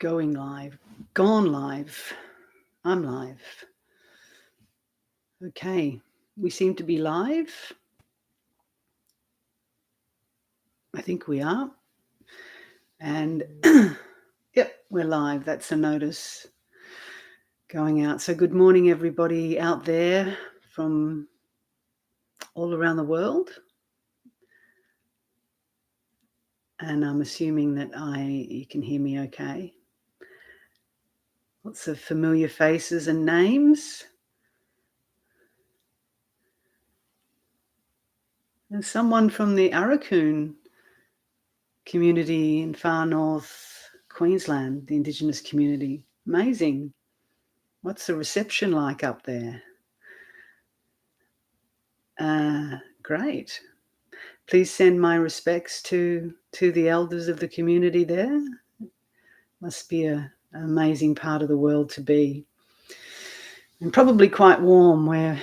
Going live, gone live. I'm live. Okay, we seem to be live. I think we are. And yep, we're live. That's a notice going out. So good morning, everybody out there from all around the world. And I'm assuming that you can hear me okay. Lots of familiar faces and names. There's someone from the Arakoon community in far north Queensland, the Indigenous community. Amazing. What's the reception like up there? Great. Please send my respects to the elders of the community there. Must be an amazing part of the world to be. And probably quite warm. We're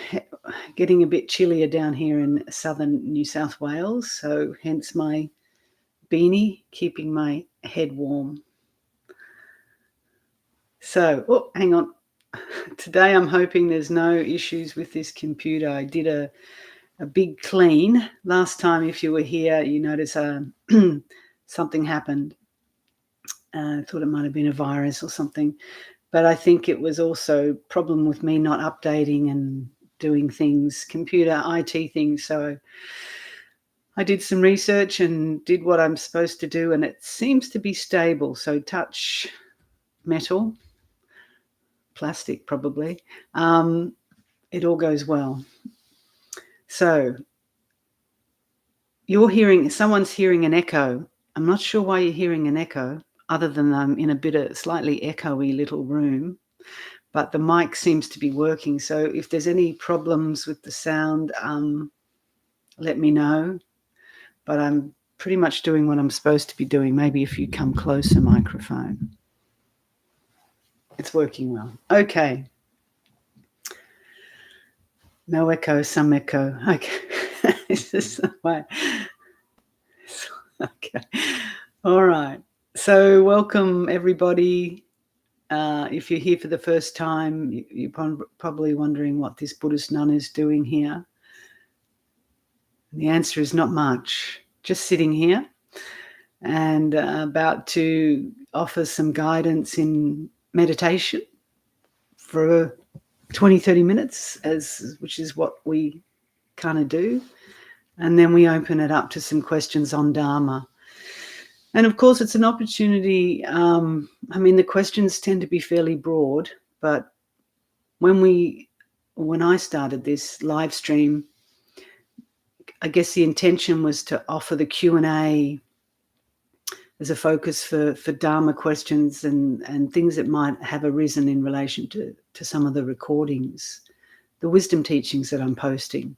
getting a bit chillier down here in southern New South Wales, so hence my beanie, keeping my head warm. So, hang on. Today I'm hoping there's no issues with this computer. I did a big clean. Last time, if you were here, you notice something happened. I thought it might have been a virus or something. But I think it was also a problem with me not updating and doing things, computer IT things. So I did some research and did what I'm supposed to do, and it seems to be stable. So touch metal, plastic probably, it all goes well. So someone's hearing an echo. I'm not sure why you're hearing an echo, other than I'm in a bit of slightly echoey little room, but the mic seems to be working. So if there's any problems with the sound, let me know. But I'm pretty much doing what I'm supposed to be doing. Maybe if you come closer, microphone. It's working well. Okay. No echo, some echo. Okay. This is the way. Okay. All right. So welcome, everybody. If you're here for the first time, you're probably wondering what this Buddhist nun is doing here. And the answer is not much. Just sitting here and about to offer some guidance in meditation for 20, 30 minutes, which is what we kind of do. And then we open it up to some questions on Dharma. And of course, it's an opportunity. The questions tend to be fairly broad, but when I started this live stream, I guess the intention was to offer the Q&A as a focus for Dharma questions and things that might have arisen in relation to some of the recordings, the wisdom teachings that I'm posting.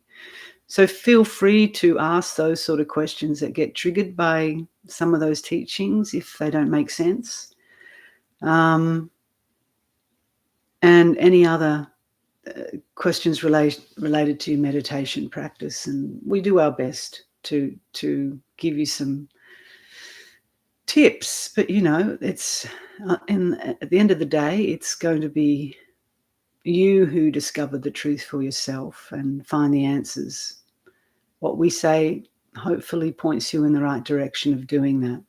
So feel free to ask those sort of questions that get triggered by some of those teachings if they don't make sense. And any other questions related to meditation practice. And we do our best to give you some tips. But, it's at the end of the day, it's going to be you who discover the truth for yourself and find the answers. What we say hopefully points you in the right direction of doing that.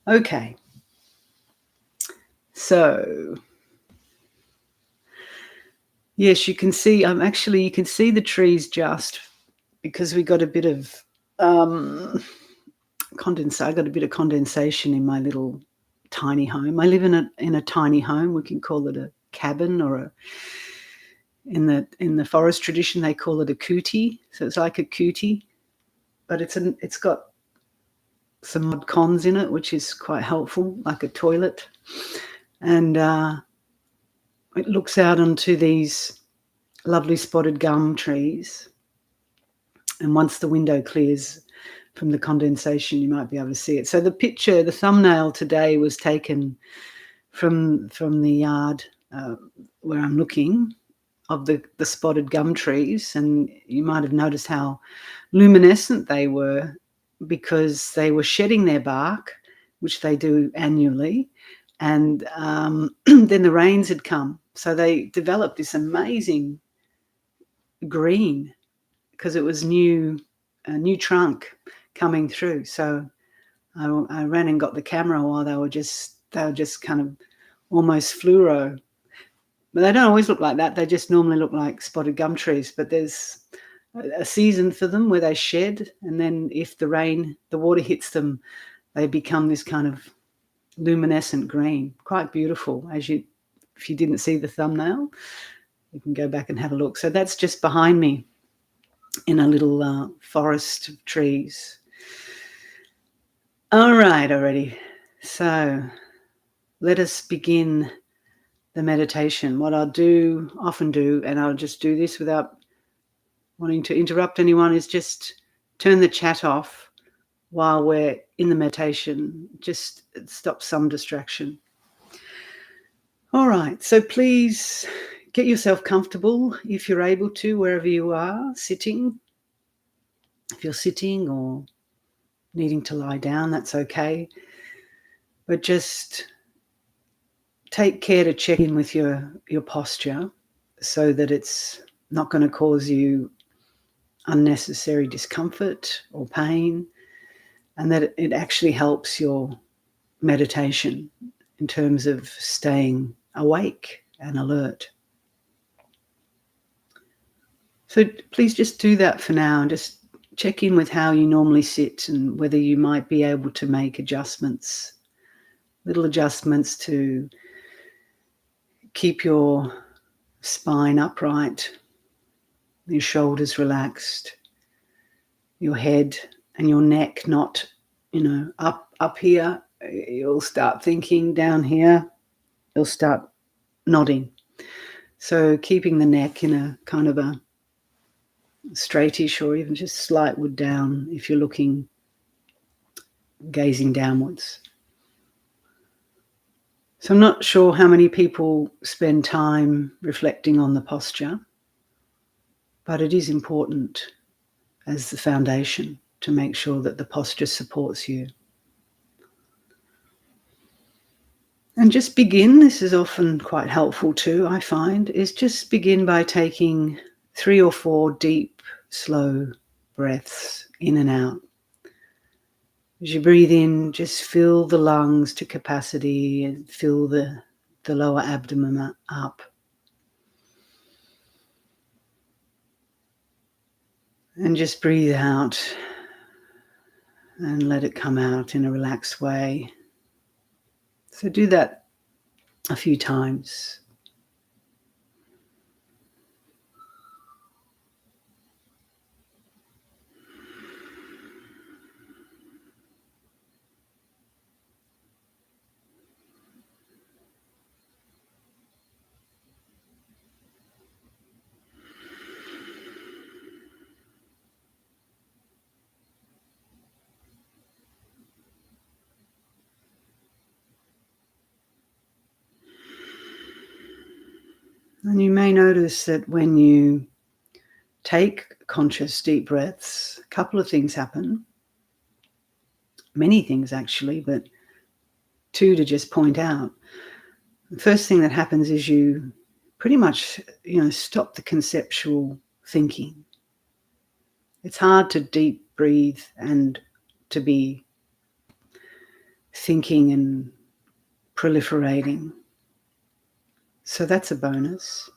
Okay. So, yes, you can see, you can see the trees just because we got a bit of I got a bit of condensation in my little tiny home. I live in a tiny home. We can call it a cabin, or in the forest tradition they call it a kuti. So it's like a kuti, but it's got some mod cons in it, which is quite helpful, like a toilet. And it looks out onto these lovely spotted gum trees. And once the window clears from the condensation, you might be able to see it. So the thumbnail today was taken from the yard where I'm looking, of the spotted gum trees. And you might have noticed how luminescent they were, because they were shedding their bark, which they do annually. And then the rains had come. So they developed this amazing green because it was a new trunk coming through. So I ran and got the camera while they were just kind of almost fluoro. But they don't always look like that. They just normally look like spotted gum trees. But there's a season for them where they shed, and then if the water hits them, they become this kind of luminescent green. Quite beautiful. If you didn't see the thumbnail, you can go back and have a look. So that's just behind me in a little forest of trees. All right, already. So let us begin the meditation. What I'll often do, and I'll just do this without wanting to interrupt anyone, is just turn the chat off while we're in the meditation. Just stop some distraction. All right, so please get yourself comfortable if you're able to, wherever you are, sitting. If you're sitting or needing to lie down, that's okay. But just take care to check in with your posture so that it's not going to cause you unnecessary discomfort or pain, and that it actually helps your meditation in terms of staying awake and alert. So please just do that for now and just check in with how you normally sit and whether you might be able to make little adjustments to keep your spine upright, your shoulders relaxed, your head and your neck not, up here. You'll start thinking down here. You'll start nodding. So keeping the neck in a kind of a straightish or even just slightward down if you're gazing downwards. So I'm not sure how many people spend time reflecting on the posture, but it is important as the foundation to make sure that the posture supports you. And just begin, this is often quite helpful too, I find, is just begin by taking 3 or 4 deep, slow breaths in and out. As you breathe in, just fill the lungs to capacity and fill the lower abdomen up. And just breathe out and let it come out in a relaxed way. So do that a few times. And you may notice that when you take conscious deep breaths, a couple of things happen. Many things actually, but 2 to just point out. The first thing that happens is you pretty much, stop the conceptual thinking. It's hard to deep breathe and to be thinking and proliferating. So that's a bonus.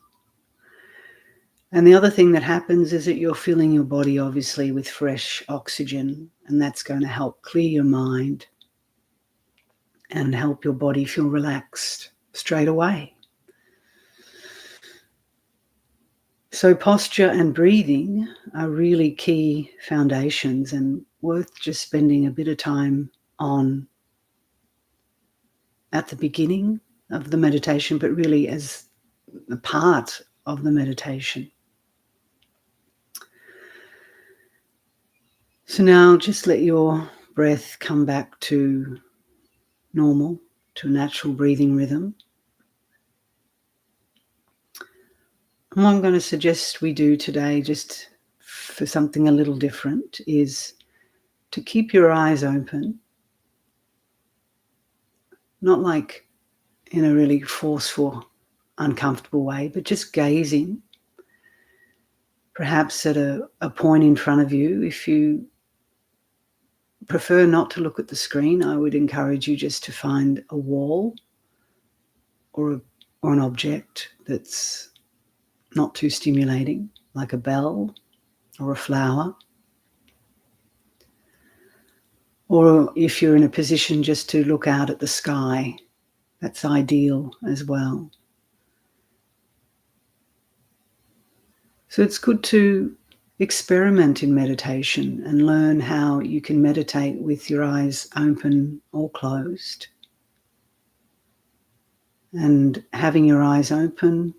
And the other thing that happens is that you're filling your body obviously with fresh oxygen, and that's going to help clear your mind and help your body feel relaxed straight away. So posture and breathing are really key foundations and worth just spending a bit of time on at the beginning of the meditation, but really as a part of the meditation. So now just let your breath come back to normal, to a natural breathing rhythm. And what I'm going to suggest we do today, just for something a little different, is to keep your eyes open not like in a really forceful, uncomfortable way, but just gazing, perhaps at a point in front of you. If you prefer not to look at the screen, I would encourage you just to find a wall or an object that's not too stimulating, like a bell or a flower. Or if you're in a position just to look out at the sky, that's ideal as well. So it's good to experiment in meditation and learn how you can meditate with your eyes open or closed. And having your eyes open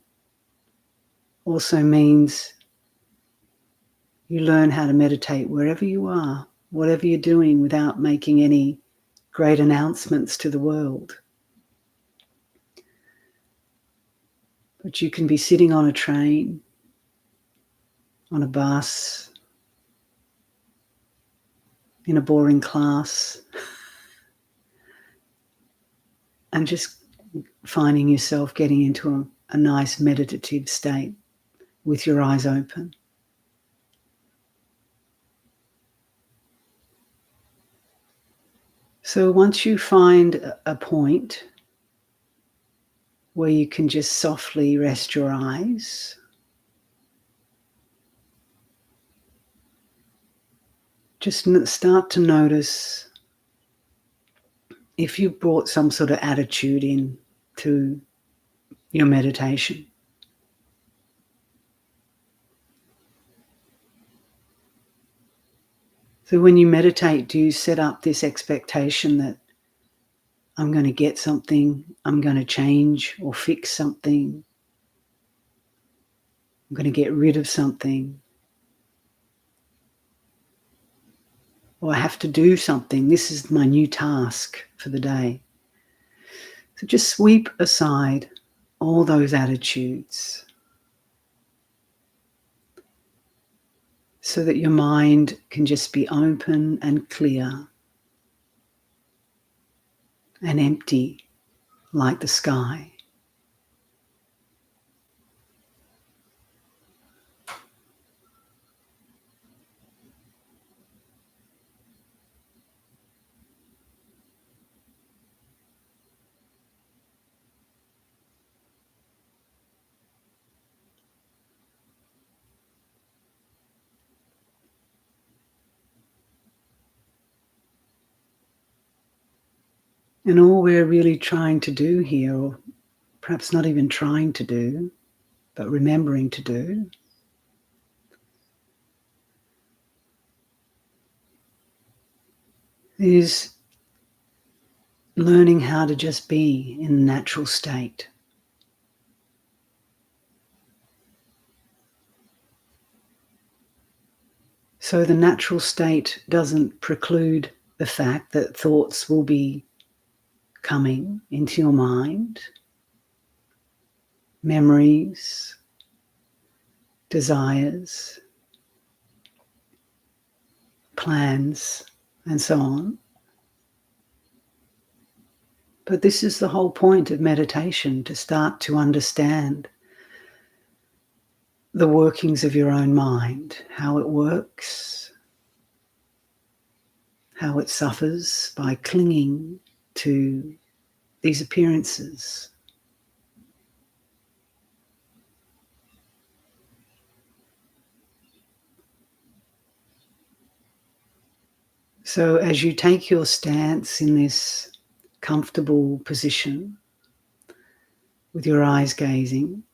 also means you learn how to meditate wherever you are, whatever you're doing, without making any great announcements to the world. But you can be sitting on a train, on a bus, in a boring class, and just finding yourself getting into a nice meditative state with your eyes open. So once you find a point where you can just softly rest your eyes, just start to notice if you brought some sort of attitude in to your meditation. So when you meditate, do you set up this expectation that I'm going to get something, I'm going to change or fix something, I'm going to get rid of something, or I have to do something, this is my new task for the day? So just sweep aside all those attitudes so that your mind can just be open and clear and empty like the sky. And all we're really trying to do here, or perhaps not even trying to do, but remembering to do, is learning how to just be in the natural state. So the natural state doesn't preclude the fact that thoughts will be coming into your mind, memories, desires, plans, and so on. But this is the whole point of meditation, to start to understand the workings of your own mind, how it works, how it suffers by clinging to these appearances. So as you take your stance in this comfortable position with your eyes gazing,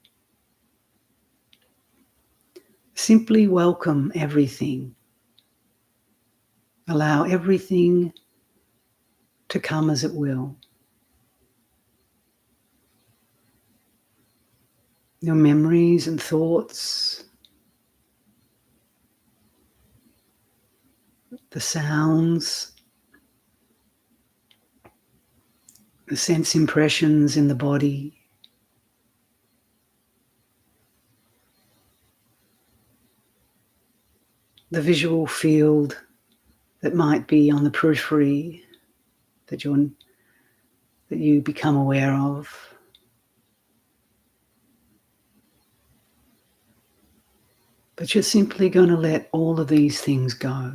simply welcome everything. Allow everything to come as it will. Your memories and thoughts, the sounds, the sense impressions in the body, the visual field that might be on the periphery that you're that you become aware of. But you're simply going to let all of these things go.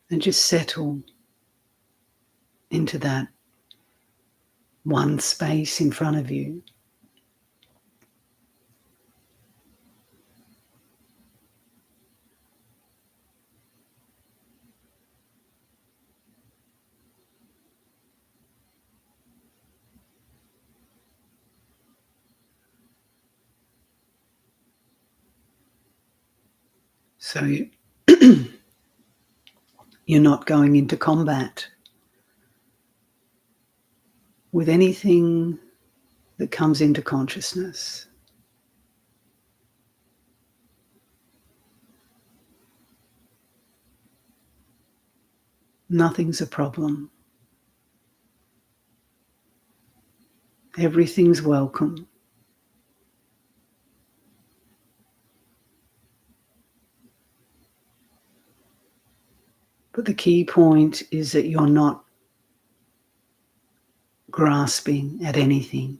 And just settle into that one space in front of you. So you're not going into combat with anything that comes into consciousness. Nothing's a problem. Everything's welcome. But the key point is that you're not grasping at anything.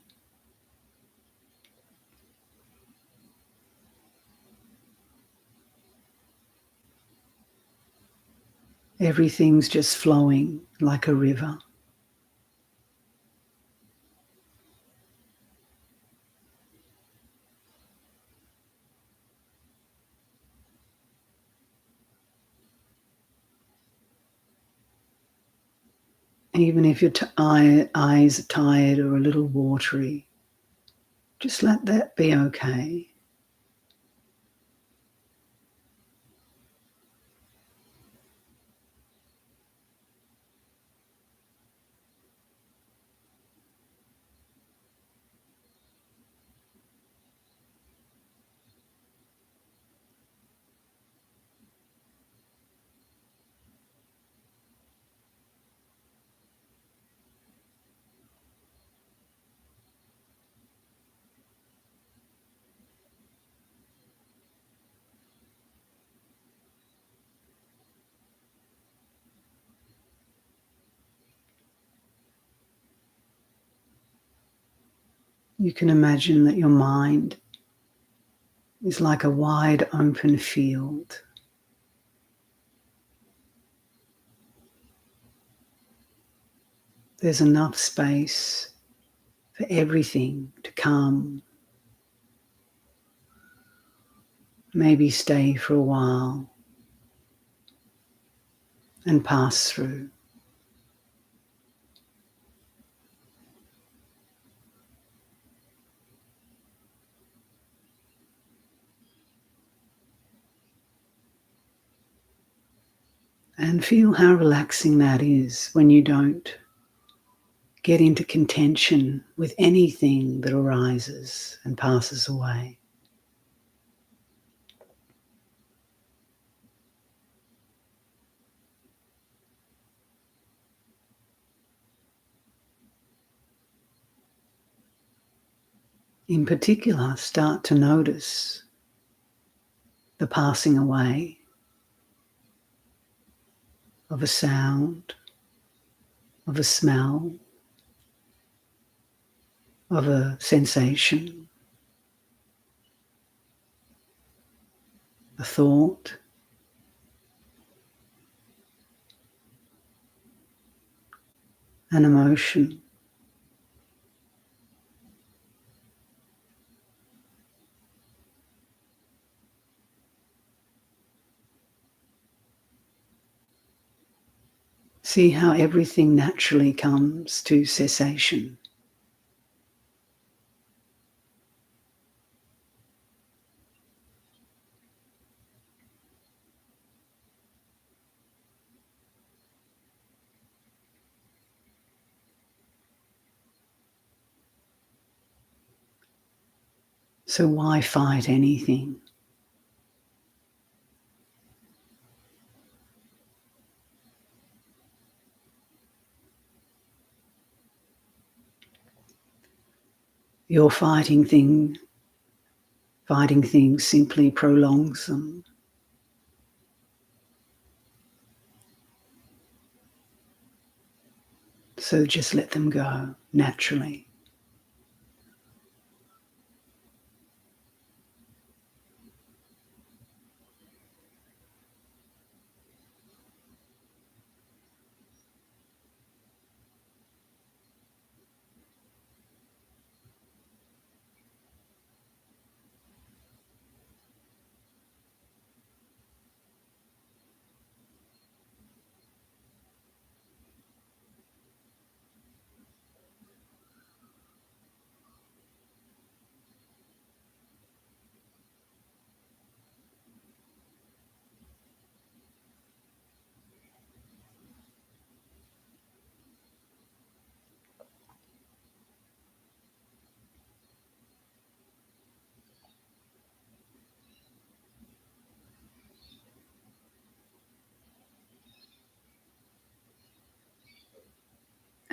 Everything's just flowing like a river. Even if your eyes are tired or a little watery, just let that be okay. You can imagine that your mind is like a wide open field. There's enough space for everything to come, maybe stay for a while and pass through. And feel how relaxing that is when you don't get into contention with anything that arises and passes away. In particular, start to notice the passing away of a sound, of a smell, of a sensation, a thought, an emotion. See how everything naturally comes to cessation. So why fight anything? You're fighting Fighting things simply prolongs them. So just let them go naturally.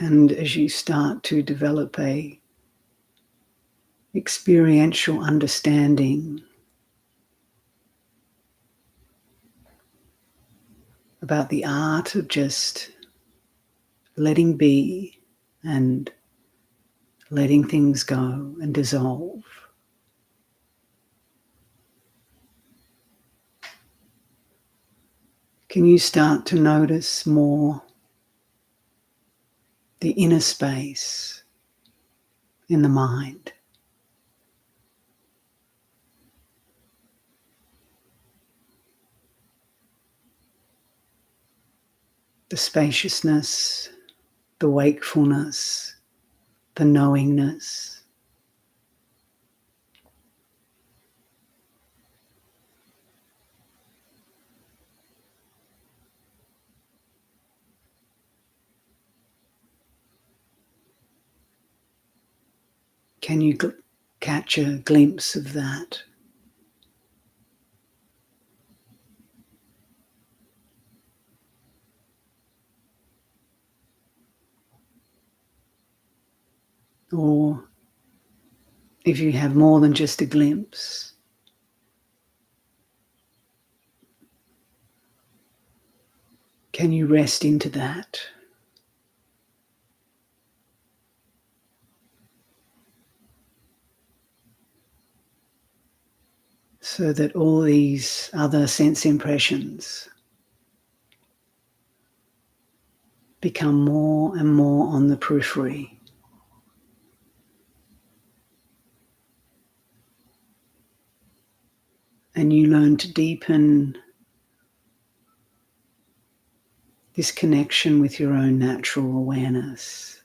And as you start to develop a experiential understanding about the art of just letting be and letting things go and dissolve, can you start to notice more the inner space in the mind? The spaciousness, the wakefulness, the knowingness. Can you catch a glimpse of that? Or if you have more than just a glimpse, can you rest into that? So that all these other sense impressions become more and more on the periphery. And you learn to deepen this connection with your own natural awareness.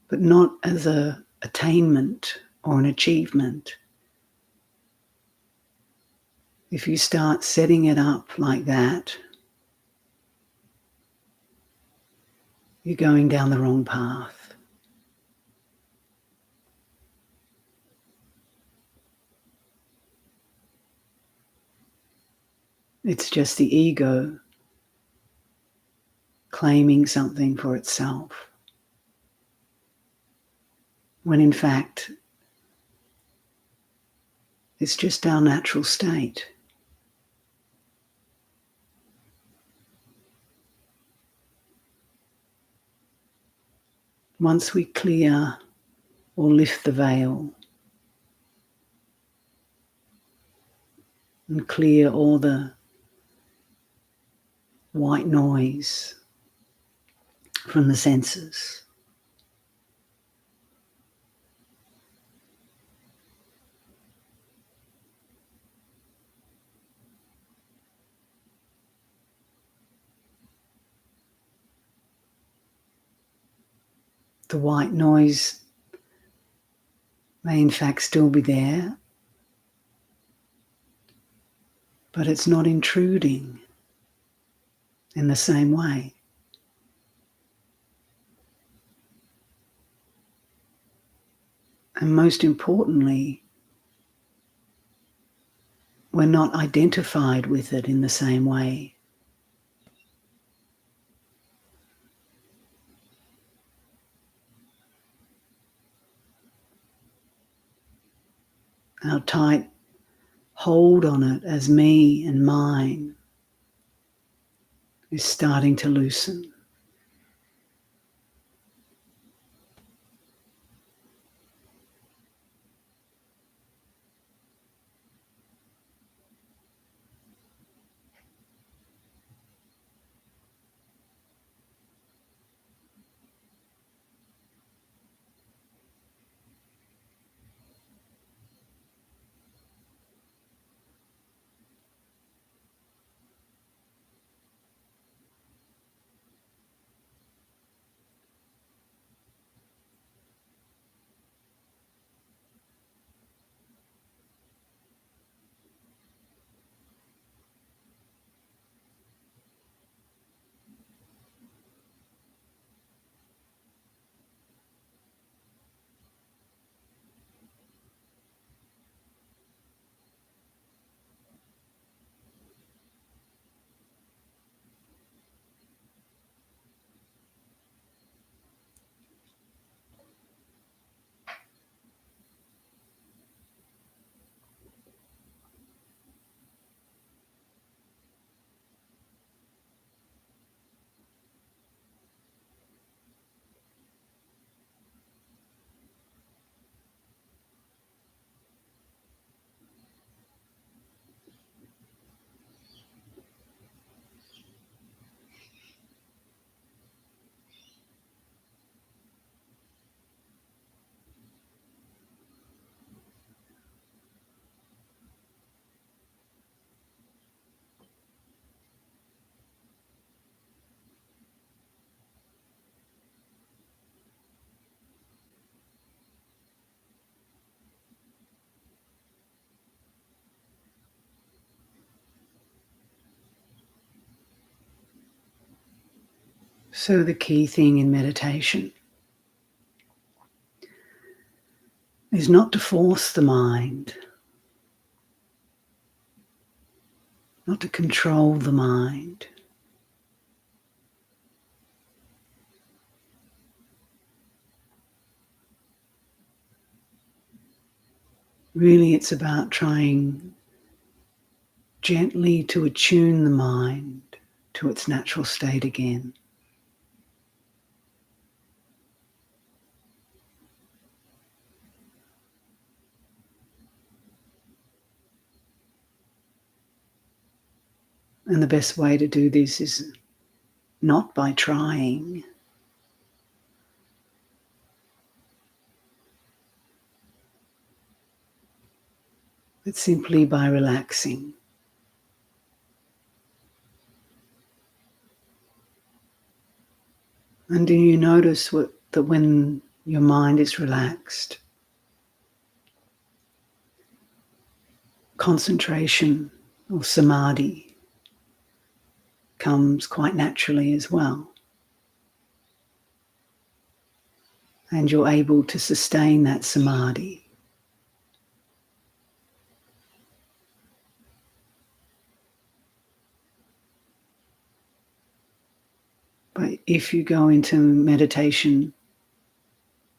But not as an attainment or an achievement. If you start setting it up like that, you're going down the wrong path. It's just the ego claiming something for itself, when in fact it's just our natural state. Once we clear or lift the veil and clear all the white noise from the senses, the white noise may in fact still be there, but it's not intruding in the same way. And most importantly, we're not identified with it in the same way. our tight hold on it as me and mine is starting to loosen. So the key thing in meditation is not to force the mind, not to control the mind. Really, it's about trying gently to attune the mind to its natural state again. And the best way to do this is not by trying, but simply by relaxing. And do you notice that when your mind is relaxed, concentration or samadhi comes quite naturally as well. And you're able to sustain that samadhi. But if you go into meditation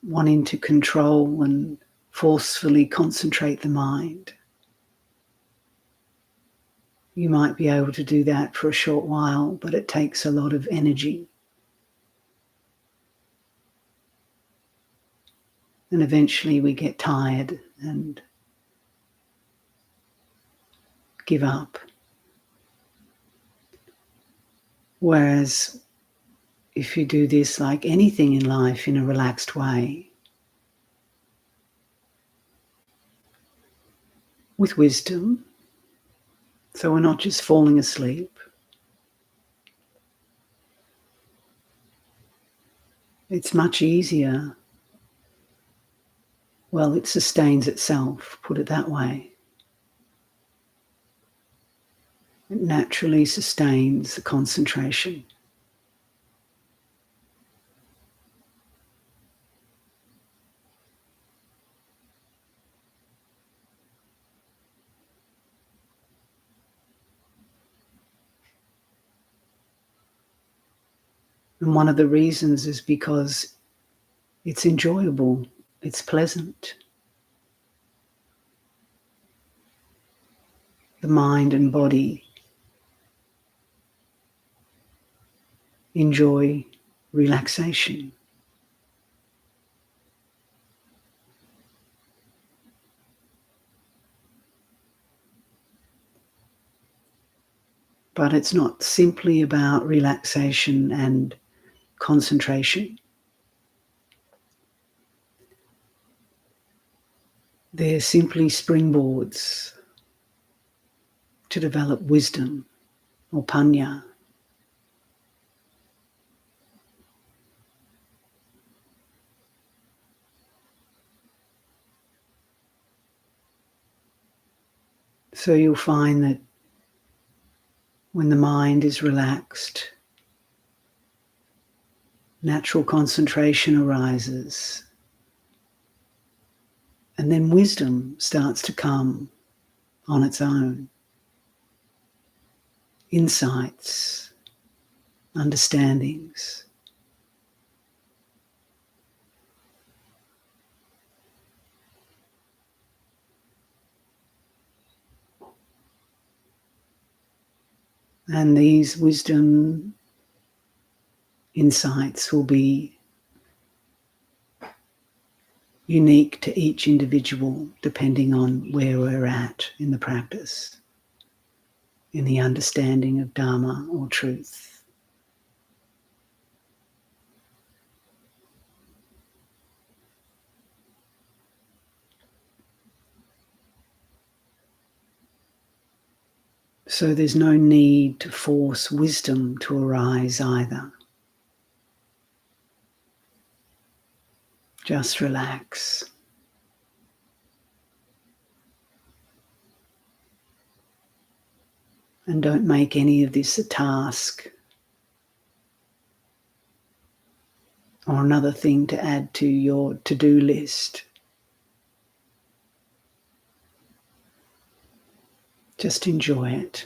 wanting to control and forcefully concentrate the mind, you might be able to do that for a short while, but it takes a lot of energy. And eventually we get tired and give up. Whereas if you do this like anything in life in a relaxed way, with wisdom, so we're not just falling asleep, it's much easier. Well, it sustains itself, put it that way. It naturally sustains the concentration. And one of the reasons is because it's enjoyable, it's pleasant. the mind and body enjoy relaxation. But it's not simply about relaxation and concentration. They're simply springboards to develop wisdom or panya. So you'll find that when the mind is relaxed, natural concentration arises, and then wisdom starts to come on its own. Insights, understandings. And these wisdom insights will be unique to each individual depending on where we're at in the practice, in the understanding of Dharma or truth. So there's no need to force wisdom to arise either. Just relax. And don't make any of this a task or another thing to add to your to-do list. Just enjoy it.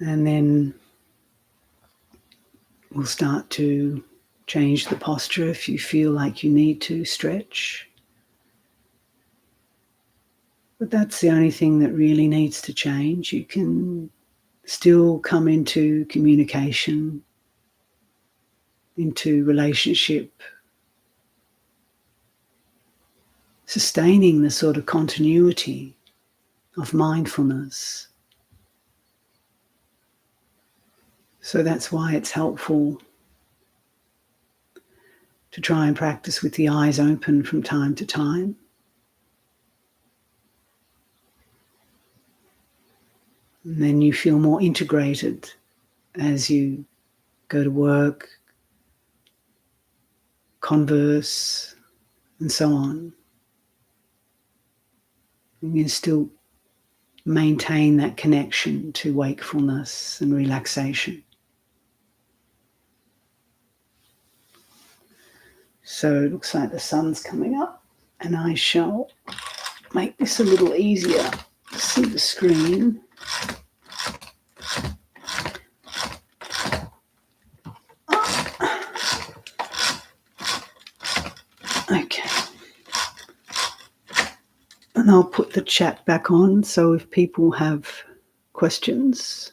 And then we'll start to change the posture if you feel like you need to stretch. But that's the only thing that really needs to change. You can still come into communication, into relationship, sustaining the sort of continuity of mindfulness. So that's why it's helpful to try and practice with the eyes open from time to time. And then you feel more integrated as you go to work, converse, and so on. And you still maintain that connection to wakefulness and relaxation. So it looks like the sun's coming up, and I shall make this a little easier to see the screen. Okay. And I'll put the chat back on, so if people have questions,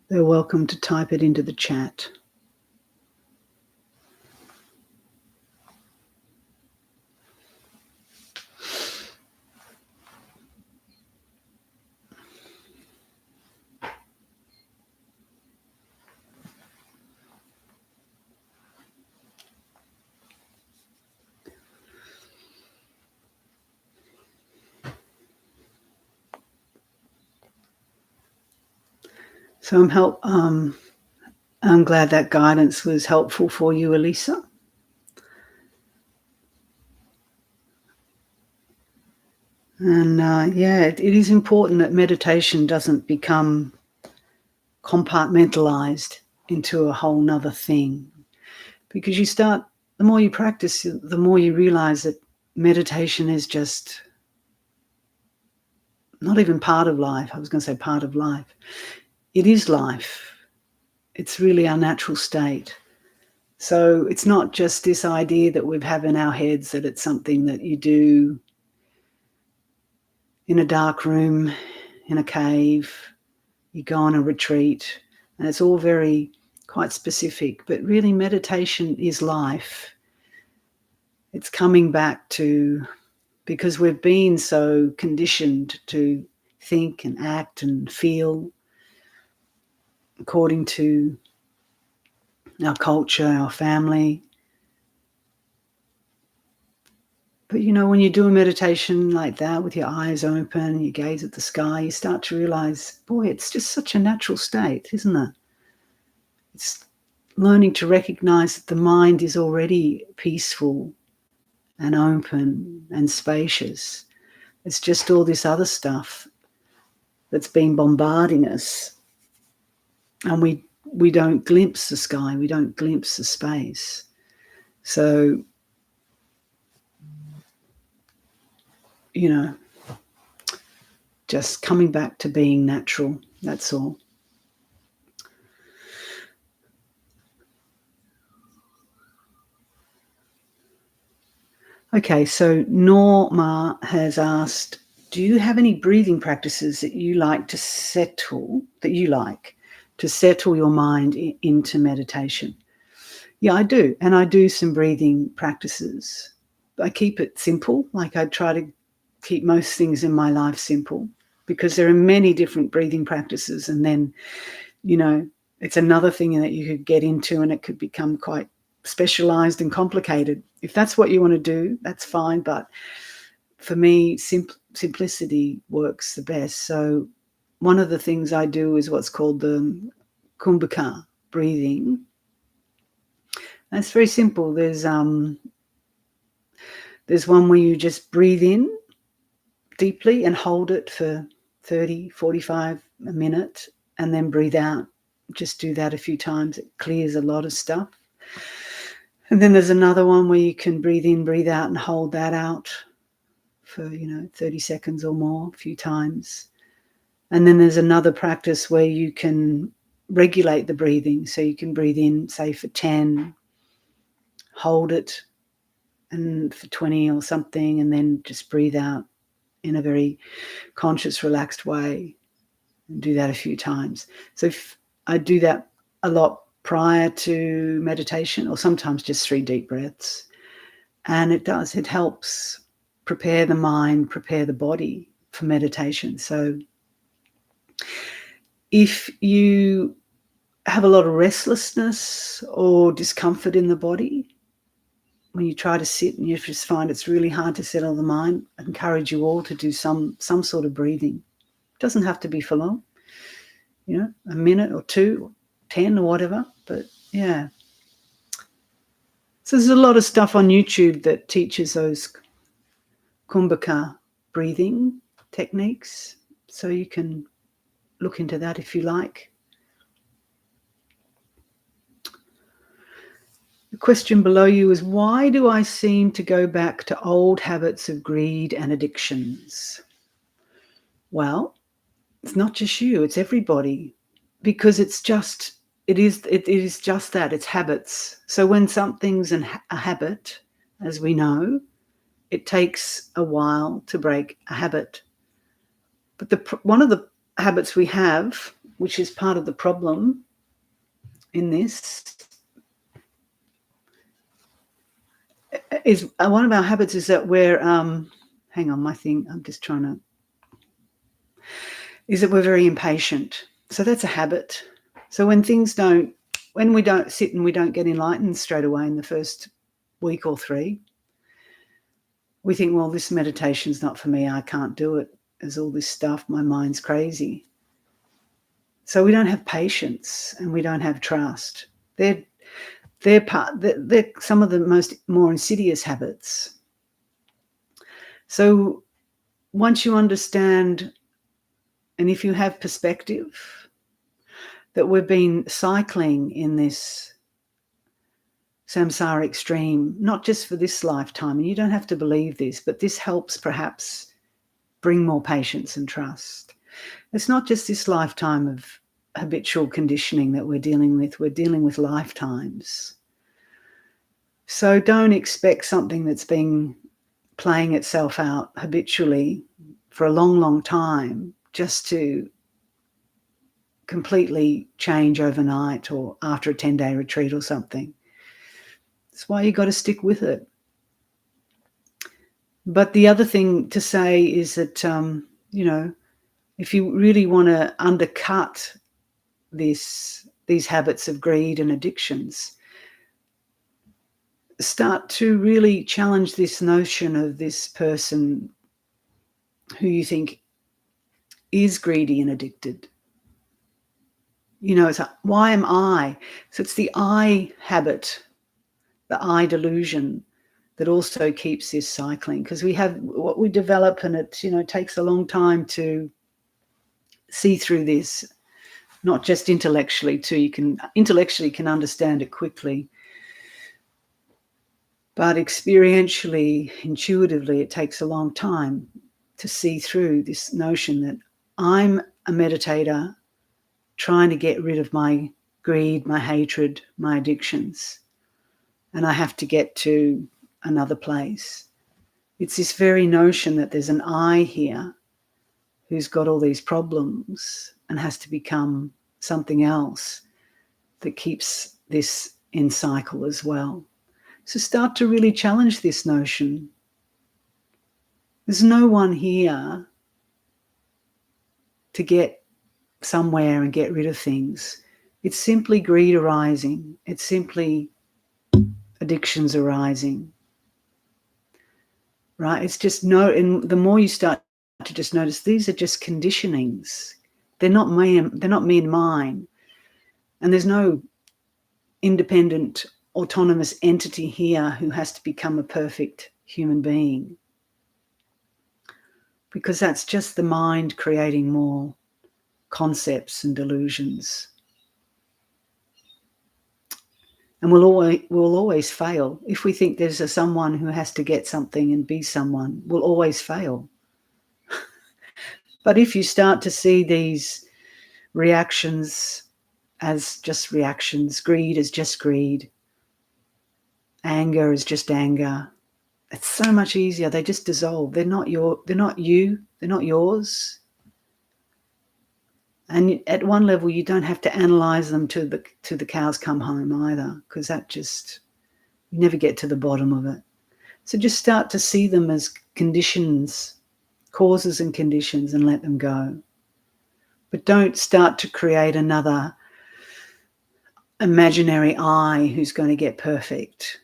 they're welcome to type it into the chat. So I'm glad that guidance was helpful for you, Elisa. it is important that meditation doesn't become compartmentalized into a whole nother thing, because the more you practice, the more you realize that meditation is just not even part of life. I was going to say part of life. It is life. It's really our natural state. So it's not just this idea that we have in our heads that it's something that you do in a dark room, in a cave, you go on a retreat, and it's all very quite specific. But really, meditation is life. It's coming back to, because we've been so conditioned to think and act and feel according to our culture, our family. But, when you do a meditation like that with your eyes open, you gaze at the sky, you start to realize, boy, it's just such a natural state, isn't it? It's learning to recognize that the mind is already peaceful and open and spacious. It's just all this other stuff that's been bombarding us. And we don't glimpse the sky, we don't glimpse the space. So, just coming back to being natural, that's all. Okay, so Norma has asked, do you have any breathing practices that you like to settle your mind into meditation? Yeah, I do. And I do some breathing practices. I keep it simple. Like I try to keep most things in my life simple, because there are many different breathing practices. And then, it's another thing that you could get into, and it could become quite specialized and complicated. If that's what you want to do, that's fine. But for me, simplicity works the best. So one of the things I do is what's called the Kumbhaka breathing. That's very simple. There's one where you just breathe in deeply and hold it for 30, 45 a minute, and then breathe out. Just do that a few times. It clears a lot of stuff. And then there's another one where you can breathe in, breathe out, and hold that out for 30 seconds or more, a few times. And then there's another practice where you can regulate the breathing. So you can breathe in, say, for 10, hold it, and for 20 or something, and then just breathe out in a very conscious, relaxed way, and do that a few times. So I do that a lot prior to meditation, or sometimes just 3 deep breaths. And it helps prepare the mind, prepare the body for meditation. So if you have a lot of restlessness or discomfort in the body, when you try to sit and you just find it's really hard to settle the mind, I encourage you all to do some sort of breathing. It doesn't have to be for long, a minute or 2, 10 or whatever, but yeah. So there's a lot of stuff on YouTube that teaches those Kumbhaka breathing techniques, so you can look into that if you like. The question below you is, why do I seem to go back to old habits of greed and addictions? Well, it's not just you, it's everybody, because it is just that, it's habits. So when something's a habit, as we know, it takes a while to break a habit. But one of the habits we have, which is part of the problem in this, is one of our habits is that we're hang on, my thing, I'm just trying to, is that we're very impatient. So that's a habit. So when we don't sit and we don't get enlightened straight away in the first week or 3, we think, well, this meditation's not for me, I can't do it. There's all this stuff, my mind's crazy. So we don't have patience and we don't have trust. They're some of the more insidious habits. So once you understand, and if you have perspective, that we've been cycling in this samsaric stream, not just for this lifetime, and you don't have to believe this, but this helps perhaps bring more patience and trust. It's not just this lifetime of habitual conditioning that we're dealing with lifetimes. So don't expect something that's been playing itself out habitually for a long, long time just to completely change overnight or after a 10-day retreat or something. That's why you've got to stick with it. But the other thing to say is that, if you really want to undercut these habits of greed and addictions, start to really challenge this notion of this person who you think is greedy and addicted. It's why am I? So it's the I habit, the I delusion, that also keeps this cycling, because we have what we develop, and it takes a long time to see through this, not just intellectually too. You can understand it quickly, but experientially, intuitively, it takes a long time to see through this notion that I'm a meditator trying to get rid of my greed, my hatred, my addictions, and I have to get to another place. It's this very notion that there's an I here who's got all these problems and has to become something else that keeps this in cycle as well. So start to really challenge this notion. There's no one here to get somewhere and get rid of things. It's simply greed arising. It's simply addictions arising. Right? It's just and the more you start to just notice, these are just conditionings. They're not me and mine. And there's no independent, autonomous entity here who has to become a perfect human being, because that's just the mind creating more concepts and delusions. And we'll always fail. If we think there's someone who has to get something and be someone, we'll always fail. But if you start to see these reactions as just reactions, greed is just greed, anger is just anger, it's so much easier. They just dissolve. They're not you, they're not yours. And at one level, you don't have to analyze them to the cows come home either, because that just, you never get to the bottom of it. So just start to see them as conditions, causes and conditions, and let them go. But don't start to create another imaginary I who's going to get perfect.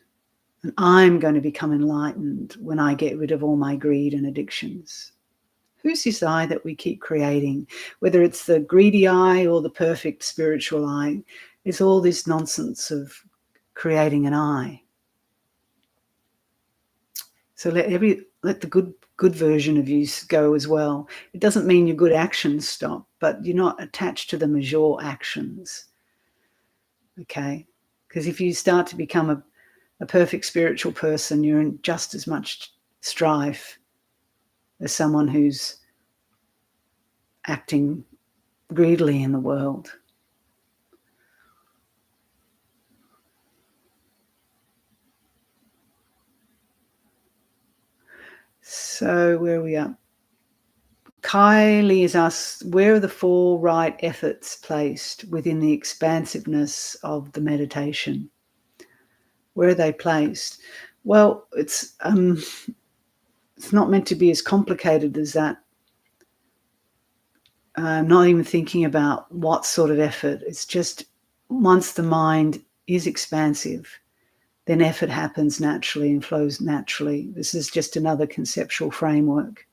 And I'm going to become enlightened when I get rid of all my greed and addictions. Who's this I that we keep creating? Whether it's the greedy I or the perfect spiritual I, it's all this nonsense of creating an I. So let the good version of you go as well. It doesn't mean your good actions stop, but you're not attached to them as your actions. Okay? Because if you start to become a perfect spiritual person, you're in just as much strife as someone who's acting greedily in the world. So where are we at? Kylie has asked, where are the 4 right efforts placed within the expansiveness of the meditation? Where are they placed? Well, it's not meant to be as complicated as that. I'm not even thinking about what sort of effort. It's just once the mind is expansive, then effort happens naturally and flows naturally. This is just another conceptual framework.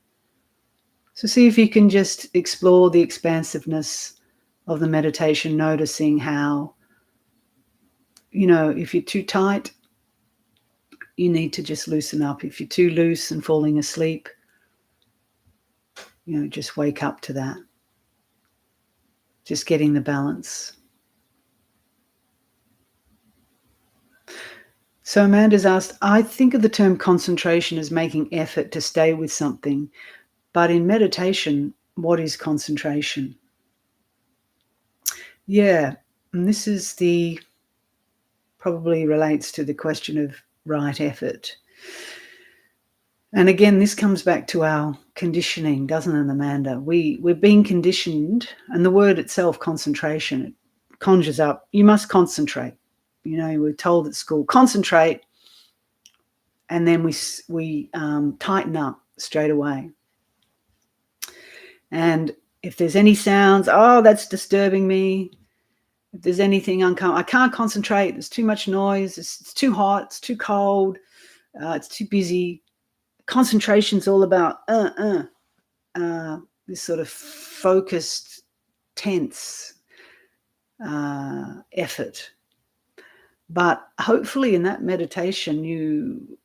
So see if you can just explore the expansiveness of the meditation, noticing how, if you're too tight, you need to just loosen up. If you're too loose and falling asleep, just wake up to that. Just getting the balance. So Amanda's asked, I think of the term concentration as making effort to stay with something, but in meditation, what is concentration? Yeah, and this is probably relates to the question of right effort. And again, this comes back to our conditioning, doesn't it, Amanda? We're being conditioned, and the word itself, concentration, it conjures up, you must concentrate. We're told at school, concentrate, and then we tighten up straight away. And if there's any sounds, oh, that's disturbing me. If there's anything uncomfortable, I can't concentrate. There's too much noise. It's too hot. It's too cold. It's too busy. Concentration's all about this sort of focused, tense effort. But hopefully in that meditation, you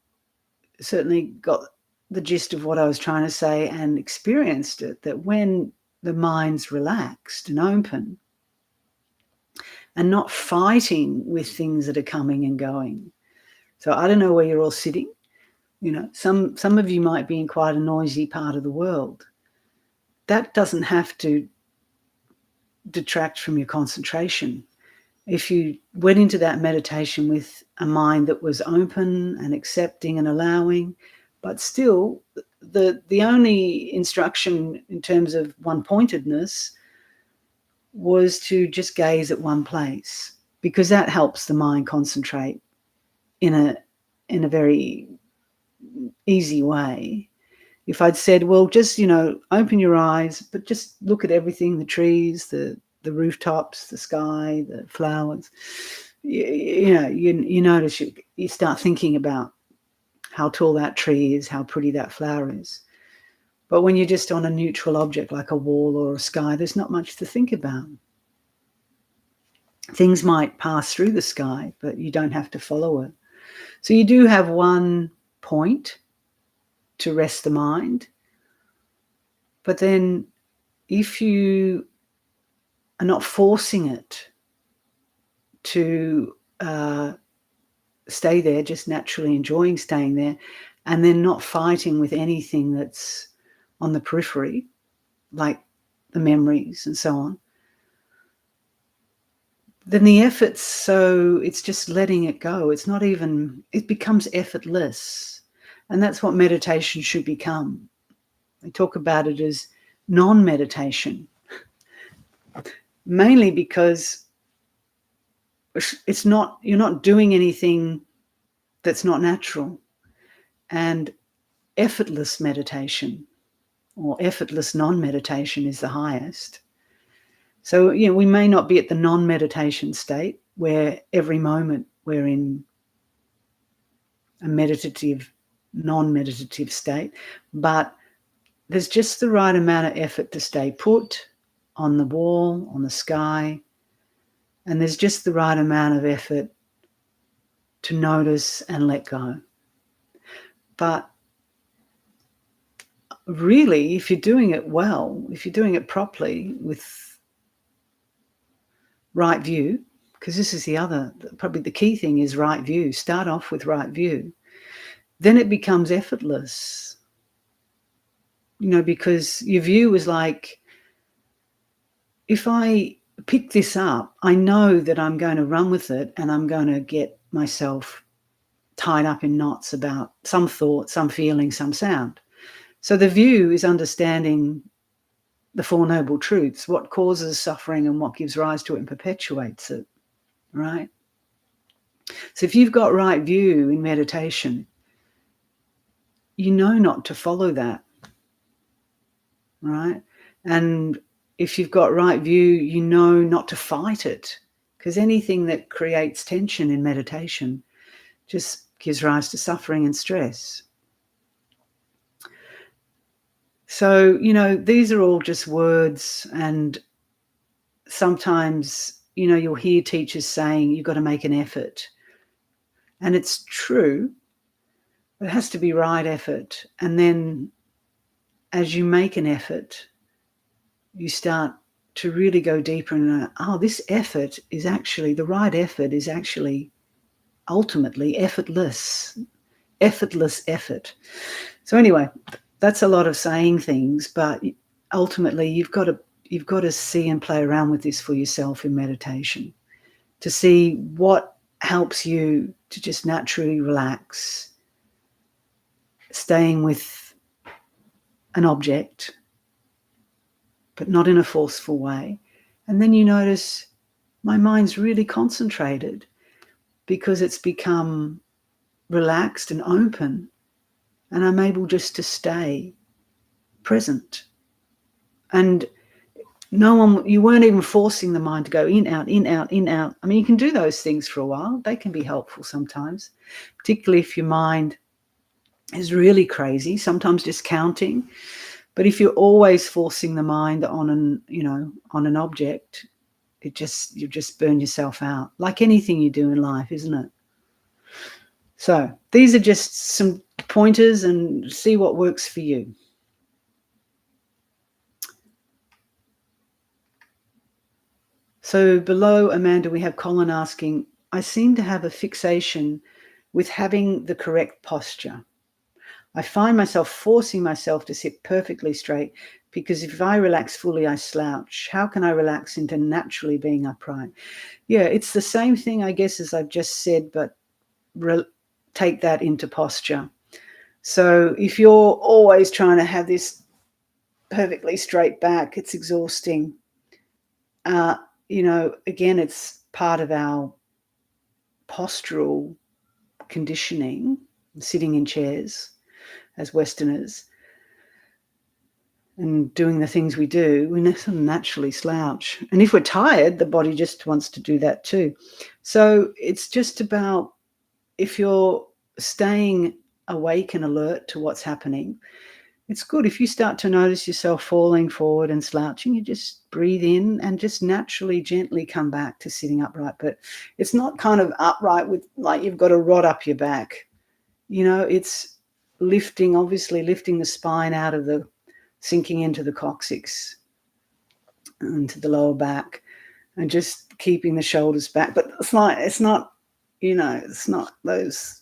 certainly got the gist of what I was trying to say and experienced it, that when the mind's relaxed and open and not fighting with things that are coming and going. So I don't know where you're all sitting. Some of you might be in quite a noisy part of the world. That doesn't have to detract from your concentration. If you went into that meditation with a mind that was open and accepting and allowing, but still the only instruction in terms of one-pointedness was to just gaze at one place, because that helps the mind concentrate in a very easy way. If I'd said, well, just, open your eyes, but just look at everything, the trees, the rooftops, the sky, the flowers, you notice you start thinking about how tall that tree is, how pretty that flower is. But when you're just on a neutral object like a wall or a sky, there's not much to think about. Things might pass through the sky, but you don't have to follow it. So you do have one point to rest the mind. But then if you are not forcing it to stay there, just naturally enjoying staying there, and then not fighting with anything that's on the periphery, like the memories and so on, then the effort's so it's just letting it go. It becomes effortless. And that's what meditation should become. They talk about it as non-meditation, mainly because you're not doing anything that's not natural. And effortless meditation or effortless non-meditation is the highest. So, we may not be at the non-meditation state where every moment we're in a meditative, non-meditative state, but there's just the right amount of effort to stay put on the wall, on the sky, and there's just the right amount of effort to notice and let go. But really, if you're doing it well, if you're doing it properly with right view, because this is probably the key thing is right view. Start off with right view. Then it becomes effortless, because your view is like, if I pick this up, I know that I'm going to run with it and I'm going to get myself tied up in knots about some thought, some feeling, some sound. So the view is understanding the Four Noble Truths, what causes suffering and what gives rise to it and perpetuates it, right? So if you've got right view in meditation, you know not to follow that, right? And if you've got right view, you know not to fight it, because anything that creates tension in meditation just gives rise to suffering and stress. So, these are all just words, and sometimes, you'll hear teachers saying you've got to make an effort. And it's true, but it has to be right effort. And then as you make an effort, you start to really go deeper and this effort is actually, the right effort is actually ultimately effortless effort. So anyway, that's a lot of saying things, but ultimately you've got to see and play around with this for yourself in meditation to see what helps you to just naturally relax, staying with an object, but not in a forceful way. And then you notice my mind's really concentrated because it's become relaxed and open, and I'm able just to stay present. And you weren't even forcing the mind to go in, out, in, out, in, out. I mean, you can do those things for a while. They can be helpful sometimes, particularly if your mind is really crazy, sometimes discounting. But if you're always forcing the mind on an object, you just burn yourself out, like anything you do in life, isn't it? So these are just some pointers, and see what works for you. So below Amanda, we have Colin asking, I seem to have a fixation with having the correct posture. I find myself forcing myself to sit perfectly straight because if I relax fully, I slouch. How can I relax into naturally being upright? Yeah, it's the same thing, I guess, as I've just said, but take that into posture. So if you're always trying to have this perfectly straight back, it's exhausting. Again, it's part of our postural conditioning, sitting in chairs as Westerners and doing the things we do, we sort of naturally slouch. And if we're tired, the body just wants to do that too. So it's just about, if you're staying awake and alert to what's happening, it's good if you start to notice yourself falling forward and slouching, you just breathe in and just naturally, gently come back to sitting upright. But it's not kind of upright with like you've got a rod up your back. It's lifting the spine out of sinking into the coccyx, into the lower back, and just keeping the shoulders back. But it's not those,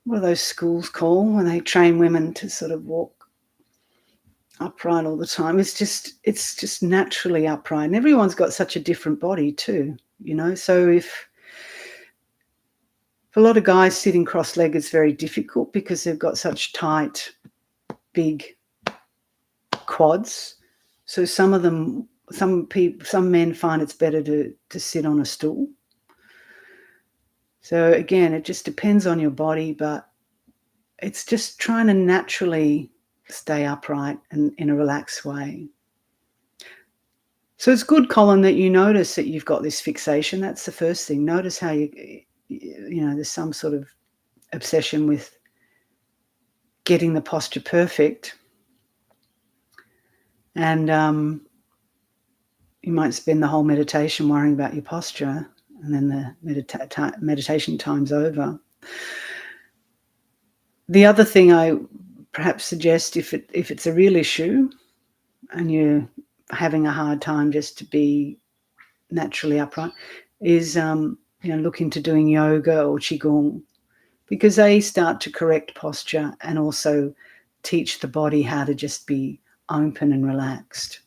what are those schools called when they train women to sort of walk upright all the time? It's just naturally upright. And everyone's got such a different body too, So if a lot of guys sitting cross-legged, it's very difficult because they've got such tight, big quads. So some men find it's better to sit on a stool. So again, it just depends on your body, but it's just trying to naturally stay upright and in a relaxed way. So it's good, Colin, that you notice that you've got this fixation. That's the first thing. Notice how there's some sort of obsession with getting the posture perfect. And you might spend the whole meditation worrying about your posture, and then the meditation time's over. The other thing I perhaps suggest, if it's a real issue and you're having a hard time just to be naturally upright, is look into doing yoga or qigong, because they start to correct posture and also teach the body how to just be open and relaxed.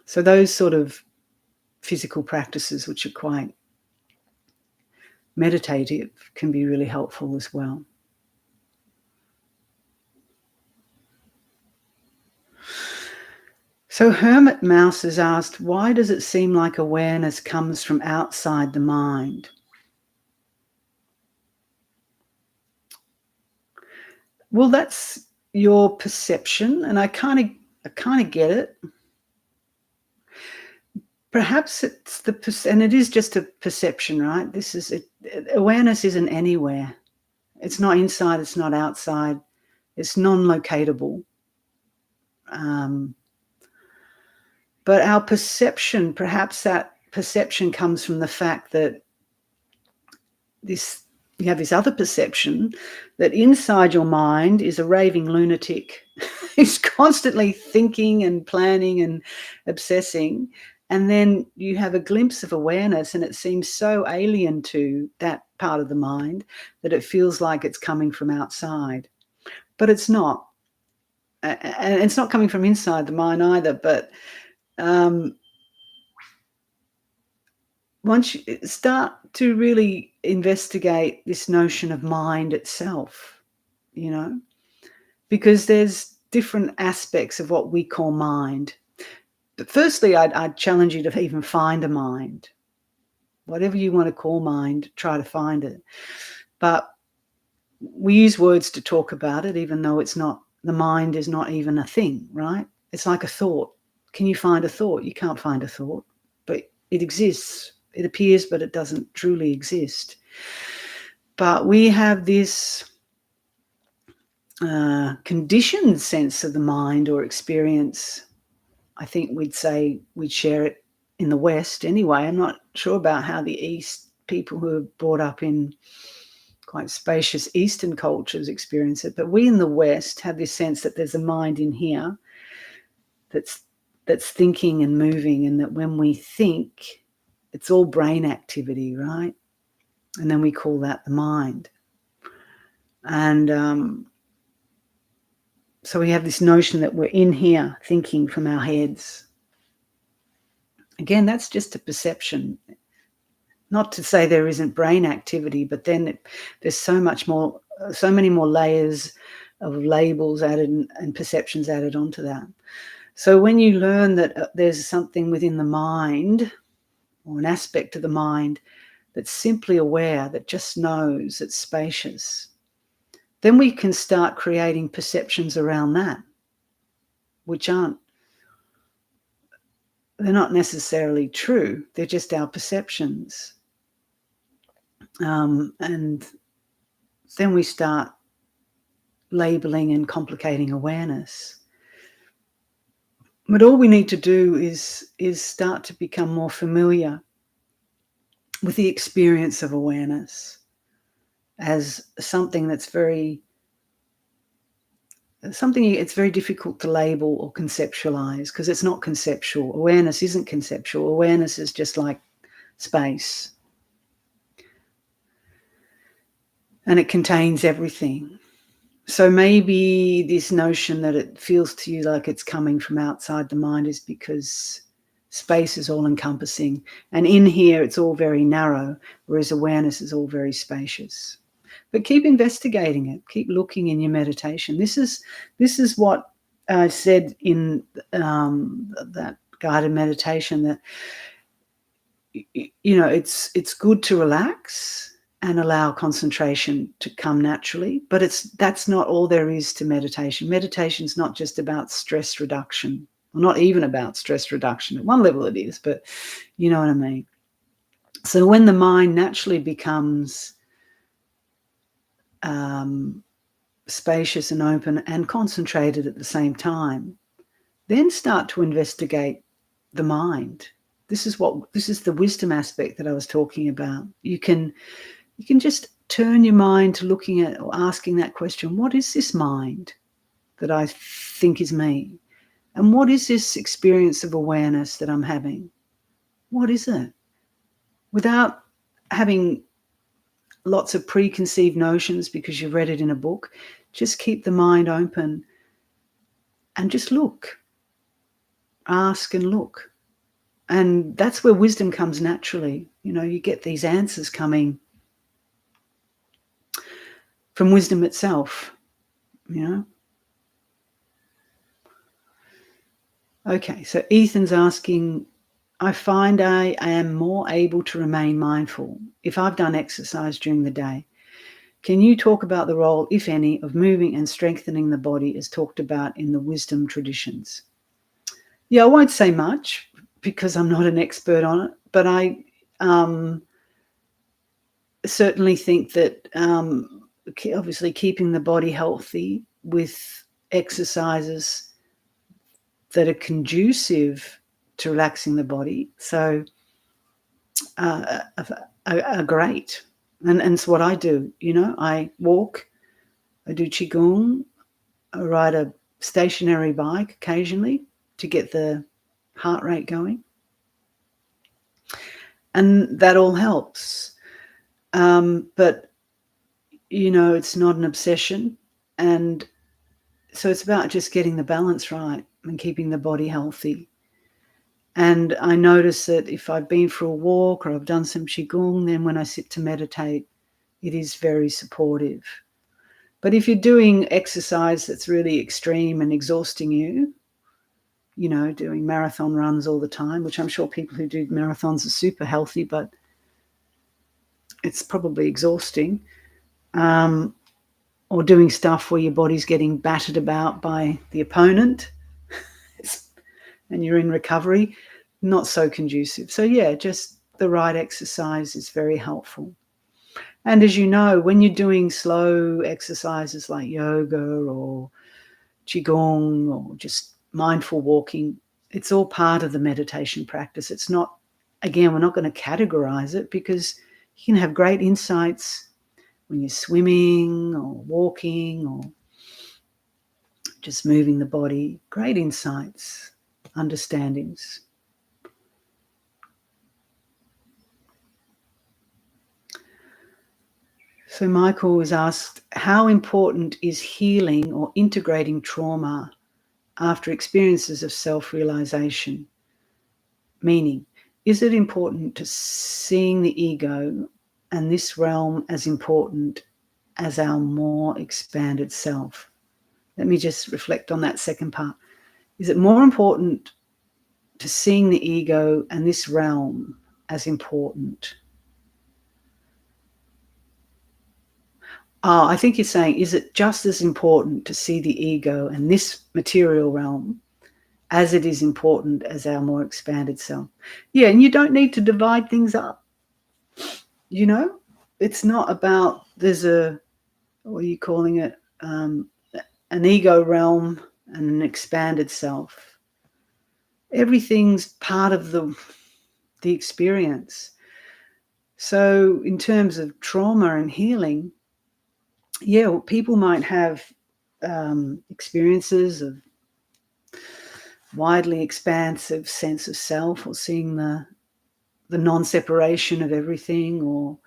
So those sort of physical practices, which are quite meditative, can be really helpful as well. So Hermit Mouse has asked, why does it seem like awareness comes from outside the mind? Well, that's your perception, and I kind of get it. Perhaps it's and it is just a perception, right? This is it. Awareness isn't anywhere. It's not inside. It's not outside. It's non-locatable. But our perception, perhaps that perception comes from the fact that this, you have this other perception that inside your mind is a raving lunatic who's constantly thinking and planning and obsessing. And then you have a glimpse of awareness, and it seems so alien to that part of the mind that it feels like it's coming from outside. But it's not. And it's not coming from inside the mind either. But once you start to really investigate this notion of mind itself, you know, because there's different aspects of what we call mind. But firstly, I'd challenge you to even find a mind. Whatever you want to call mind, try to find it. But we use words to talk about it, even though it's not, the mind is not even a thing, right? It's like a thought. Can you find a thought? You can't find a thought, but it exists. It appears, but it doesn't truly exist. But we have this conditioned sense of the mind or experience. I think we'd say we'd share it in the West anyway. I'm not sure about how the East, people who are brought up in quite spacious Eastern cultures experience it. But we in the West have this sense that there's a mind in here that's thinking and moving, and that when we think, it's all brain activity, right? And then we call that the mind. And so we have this notion that we're in here thinking from our heads. Again, that's just a perception. Not to say there isn't brain activity, but then there's so many more layers of labels added and perceptions added onto that. So when you learn that there's something within the mind, or an aspect of the mind, that's simply aware, that just knows, it's spacious, then we can start creating perceptions around that, which they're not necessarily true. They're just our perceptions. And then we start labeling and complicating awareness. But all we need to do is start to become more familiar with the experience of awareness as something it's very difficult to label or conceptualize, because it's not conceptual. Awareness isn't conceptual. Awareness is just like space. And it contains everything. So maybe this notion that it feels to you like it's coming from outside the mind is because space is all encompassing, and in here it's all very narrow, whereas awareness is all very spacious. But keep investigating it. Keep looking in your meditation. This is what I said in that guided meditation, that it's good to relax and allow concentration to come naturally, but that's not all there is to meditation. Meditation's not just about stress reduction, or not even about stress reduction. At one level it is, but you know what I mean. So when the mind naturally becomes spacious and open and concentrated at the same time, then start to investigate the mind. This is the wisdom aspect that I was talking about. You can just turn your mind to looking at or asking that question: what is this mind that I think is me? And what is this experience of awareness that I'm having? What is it? Without having lots of preconceived notions because you've read it in a book, just keep the mind open and just look. Ask and look. And that's where wisdom comes naturally. You get these answers coming from wisdom itself, Okay, so Ethan's asking, I find I am more able to remain mindful if I've done exercise during the day. Can you talk about the role, if any, of moving and strengthening the body as talked about in the wisdom traditions? Yeah, I won't say much because I'm not an expert on it, but I certainly think that obviously keeping the body healthy with exercises that are conducive to relaxing the body, so are great. And it's what I do. I walk, I do qigong, I ride a stationary bike occasionally to get the heart rate going. And that all helps. But, it's not an obsession. And so it's about just getting the balance right and keeping the body healthy. And I notice that if I've been for a walk or I've done some qigong, then when I sit to meditate, it is very supportive. But if you're doing exercise that's really extreme and exhausting you, doing marathon runs all the time, which I'm sure people who do marathons are super healthy, but it's probably exhausting, or doing stuff where your body's getting battered about by the opponent and you're in recovery, not so conducive. So yeah, just the right exercise is very helpful. And as you know, when you're doing slow exercises like yoga or qigong or just mindful walking, it's all part of the meditation practice. It's not, again, we're not going to categorize it, because you can have great insights when you're swimming or walking or just moving the body. Great insights, understandings. So Michael was asked, how important is healing or integrating trauma after experiences of self-realization? Meaning, is it important to seeing the ego and this realm as important as our more expanded self? Let me just reflect on that second part. Is it more important to seeing the ego and this realm as important? I think you're saying, is it just as important to see the ego and this material realm as it is important as our more expanded self? Yeah, and you don't need to divide things up. It's not about, there's what are you calling it? An ego realm and an expanded self. Everything's part of the experience. So in terms of trauma and healing, yeah, people might have experiences of widely expansive sense of self, or seeing the non-separation of everything, or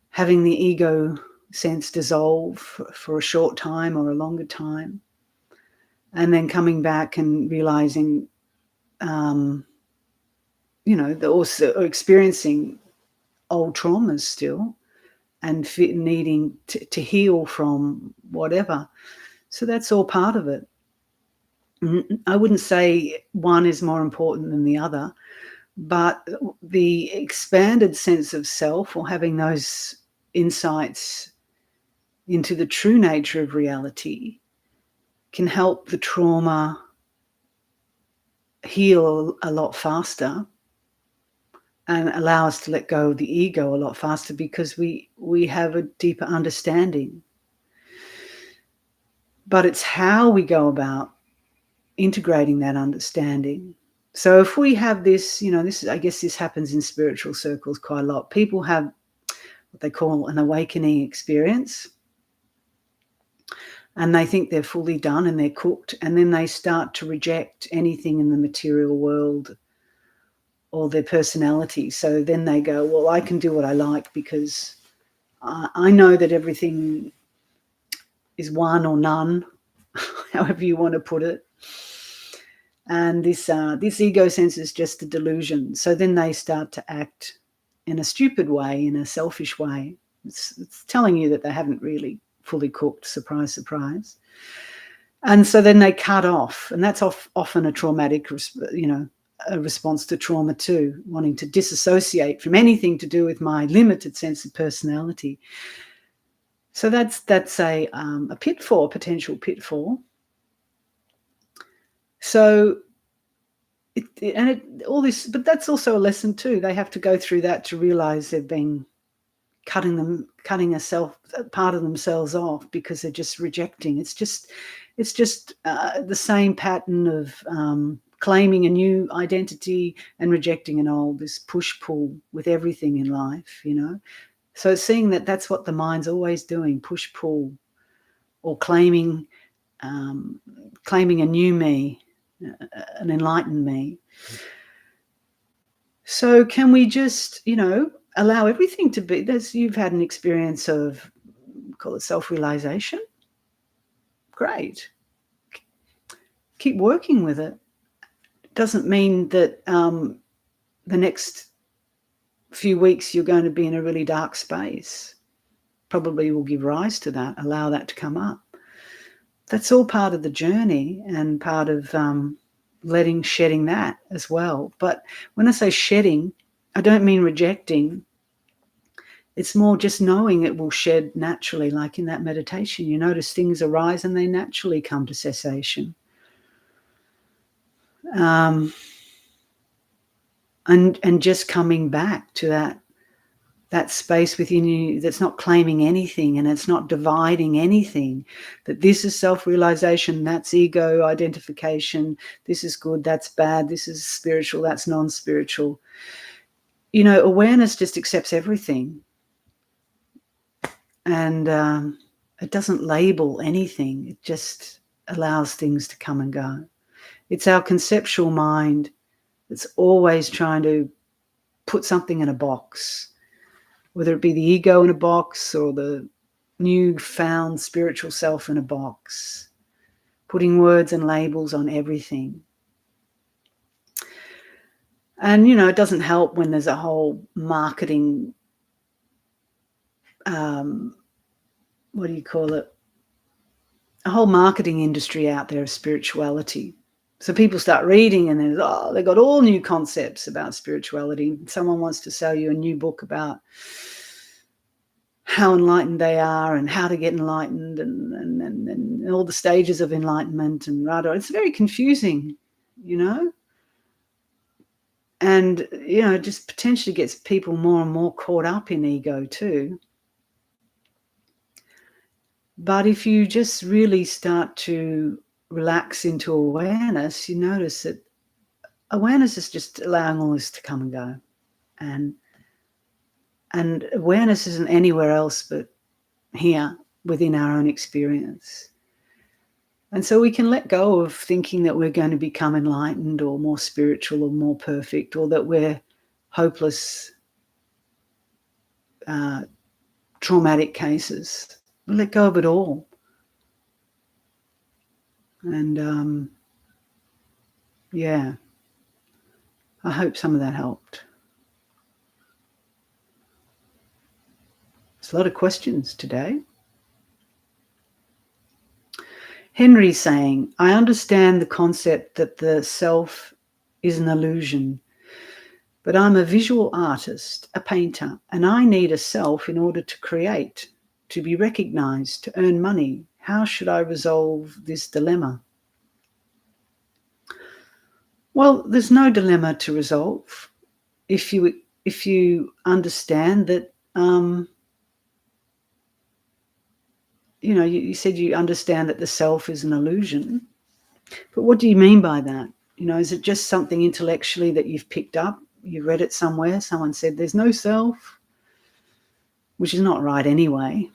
having the ego sense dissolve for a short time or a longer time, and then coming back and realizing, they're also experiencing old traumas still and needing to heal from whatever. So that's all part of it. I wouldn't say one is more important than the other, but the expanded sense of self, or having those insights into the true nature of reality, can help the trauma heal a lot faster and allow us to let go of the ego a lot faster, because we have a deeper understanding. But it's how we go about integrating that understanding. So if we have this, I guess this happens in spiritual circles quite a lot. People have what they call an awakening experience, and they think they're fully done and they're cooked, and then they start to reject anything in the material world or their personality. So then they go, well, I can do what I like because I know that everything is one or none, however you want to put it. And this ego sense is just a delusion. So then they start to act in a stupid way, in a selfish way. It's telling you that they haven't really fully cooked. Surprise, surprise. And so then they cut off, and that's often a traumatic, a response to trauma too, wanting to disassociate from anything to do with my limited sense of personality. So that's a pitfall, potential pitfall. So all this, but that's also a lesson too. They have to go through that to realize they've been cutting a part of themselves off because they're just rejecting. It's just the same pattern of claiming a new identity and rejecting an old. This push pull with everything in life, So seeing that that's what the mind's always doing, push, pull, or claiming a new me, an enlightened me. So can we just, allow everything to be? You've had an experience of, call it self-realization. Great. Keep working with it. Doesn't mean that the next few weeks you're going to be in a really dark space. Probably will give rise to that, allow that to come up. That's all part of the journey and part of shedding that as well. But when I say shedding, I don't mean rejecting. It's more just knowing it will shed naturally, like in that meditation. You notice things arise and they naturally come to cessation. And just coming back to that space within you that's not claiming anything and it's not dividing anything, that this is self-realization, that's ego identification, this is good, that's bad, this is spiritual, that's non-spiritual. Awareness just accepts everything. And it doesn't label anything. It just allows things to come and go. It's our conceptual mind that's always trying to put something in a box, whether it be the ego in a box or the newfound spiritual self in a box, putting words and labels on everything. And, it doesn't help when there's a whole marketing, what do you call it? A whole marketing industry out there of spirituality. So people start reading and they've got all new concepts about spirituality. Someone wants to sell you a new book about how enlightened they are and how to get enlightened and all the stages of enlightenment and rather. It's very confusing, And, it just potentially gets people more and more caught up in ego too. But if you just really start to relax into awareness, you notice that awareness is just allowing all this to come and go. And awareness isn't anywhere else but here within our own experience. And so we can let go of thinking that we're going to become enlightened or more spiritual or more perfect, or that we're hopeless, traumatic cases. We let go of it all. And I hope some of that helped. There's a lot of questions today. Henry saying, I understand the concept that the self is an illusion, but I'm a visual artist, a painter, and I need a self in order to create, to be recognized, to earn money. How should I resolve this dilemma? Well, there's no dilemma to resolve if you understand that, you said you understand that the self is an illusion. But what do you mean by that? Is it just something intellectually that you've picked up? You read it somewhere, someone said there's no self, which is not right anyway.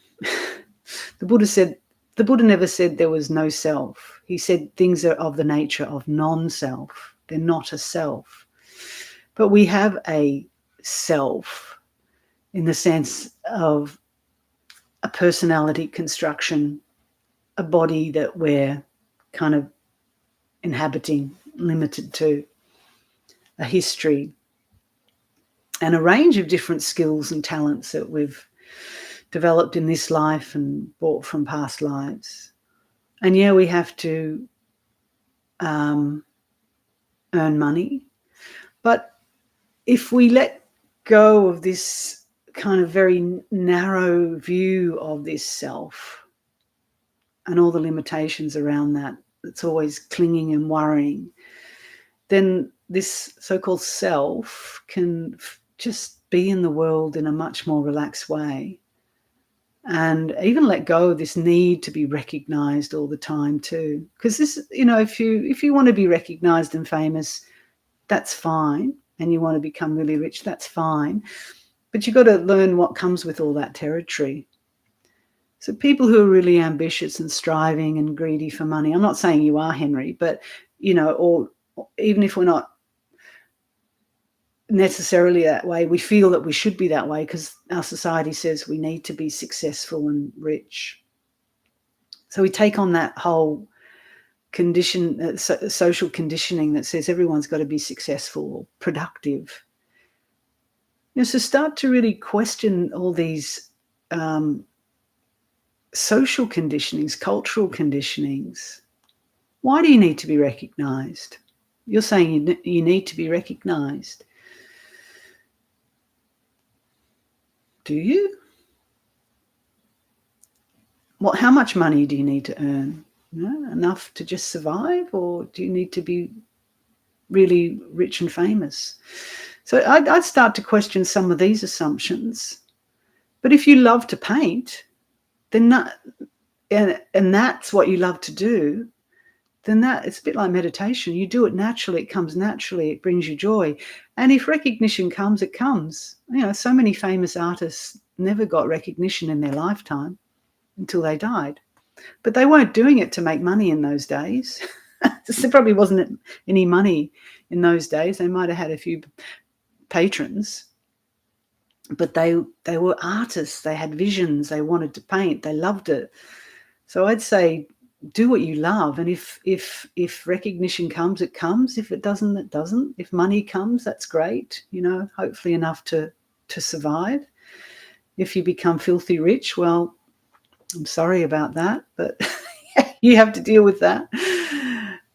The Buddha never said there was no self. He said things are of the nature of non-self. They're not a self. But we have a self in the sense of a personality construction, a body that we're kind of inhabiting, limited to, a history, and a range of different skills and talents that we've developed in this life and brought from past lives. And we have to earn money. But if we let go of this kind of very narrow view of this self and all the limitations around that, it's always clinging and worrying, then this so-called self can just be in the world in a much more relaxed way, and even let go of this need to be recognized all the time too. Because this, if you want to be recognized and famous, that's fine, and you want to become really rich, that's fine. But you've got to learn what comes with all that territory. So people who are really ambitious and striving and greedy for money, I'm not saying you are, Henry, but, or even if we're not necessarily that way, we feel that we should be that way because our society says we need to be successful and rich. So we take on that whole social conditioning that says everyone's got to be successful or productive. So start to really question all these social conditionings, cultural conditionings. Why do you need to be recognised? You're saying you need to be recognised. Do you? How much money do you need to earn? Enough to just survive, or do you need to be really rich and famous? So I'd start to question some of these assumptions. But if you love to paint, then and that's what you love to do, then it's a bit like meditation. You do it naturally. It comes naturally. It brings you joy. And if recognition comes, it comes. So many famous artists never got recognition in their lifetime until they died. But they weren't doing it to make money in those days. There probably wasn't any money in those days. They might have had a few patrons. But they were artists. They had visions. They wanted to paint. They loved it. So I'd say do what you love, and if recognition comes, it comes. If it doesn't, it doesn't. If money comes, that's great. Hopefully enough to survive. If you become filthy rich, well, I'm sorry about that, but you have to deal with that.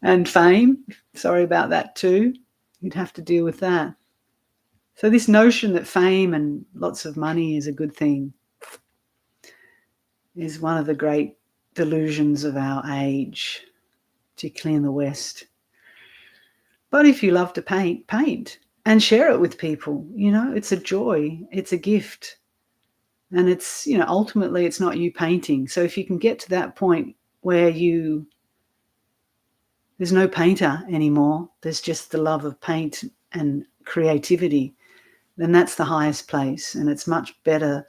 And fame, sorry about that too. You'd have to deal with that. So this notion that fame and lots of money is a good thing is one of the great delusions of our age, particularly in the West. But if you love to paint and share it with people. It's a joy, it's a gift. And it's, ultimately it's not you painting. So if you can get to that point where there's no painter anymore, there's just the love of paint and creativity, then that's the highest place. And it's much better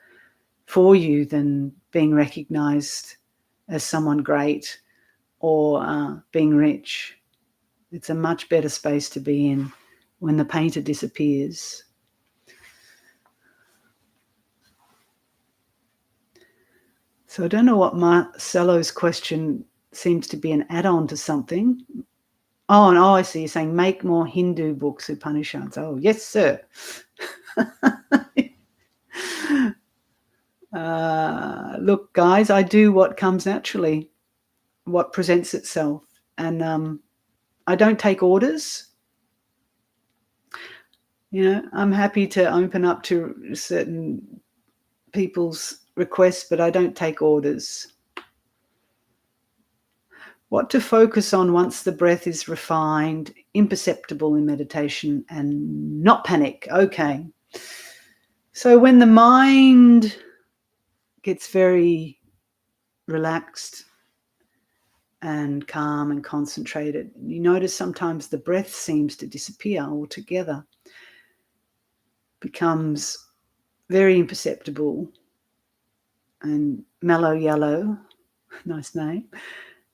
for you than being recognized as someone great or being rich. It's a much better space to be in when the painter disappears. So I don't know what Marcelo's question seems to be an add-on to something. Oh, I see. You're saying make more Hindu books, Upanishads. Oh, yes, sir. Look, guys, I do what comes naturally, what presents itself. And I don't take orders. I'm happy to open up to certain people's requests, but I don't take orders. What to focus on once the breath is refined, imperceptible in meditation, and not panic. Okay. So when the mind gets very relaxed and calm and concentrated, you notice sometimes the breath seems to disappear altogether, becomes very imperceptible. And Mellow Yellow, nice name,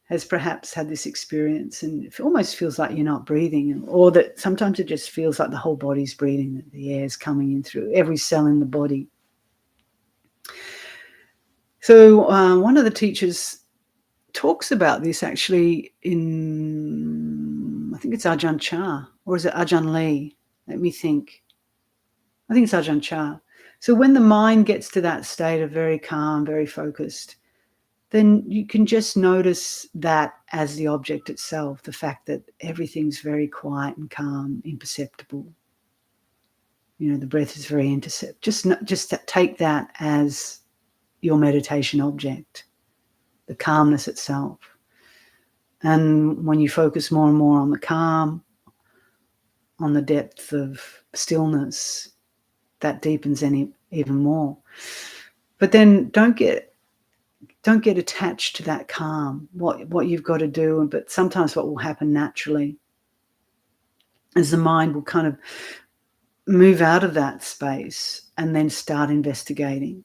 has perhaps had this experience, and it almost feels like you're not breathing, or that sometimes it just feels like the whole body's breathing, that the air is coming in through every cell in the body. So one of the teachers talks about this actually in, I think it's Ajahn Chah, or is it Ajahn Lee? Let me think. I think it's Ajahn Chah. So when the mind gets to that state of very calm, very focused, then you can just notice that as the object itself, the fact that everything's very quiet and calm, imperceptible. The breath is very imperceptible. Just take that as your meditation object, the calmness itself. And when you focus more and more on the calm, on the depth of stillness, that deepens even more. But then don't get attached to that calm, what you've got to do. But sometimes what will happen naturally is the mind will kind of move out of that space and then start investigating,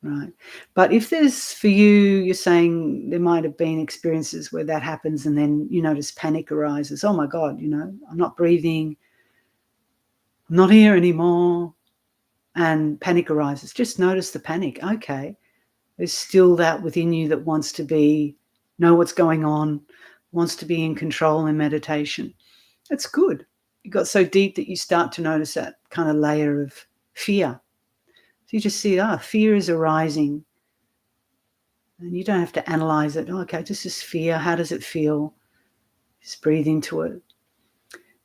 right? But if there's, for you, you're saying there might have been experiences where that happens and then you notice panic arises. Oh my God, I'm not breathing, I'm not here anymore, and panic arises. Just notice the panic. Okay, there's still that within you that wants to know what's going on, wants to be in control in meditation. That's good. You got so deep that you start to notice that kind of layer of fear. So you just see, fear is arising. And you don't have to analyze it. Okay, this is fear. How does it feel? Just breathe into it.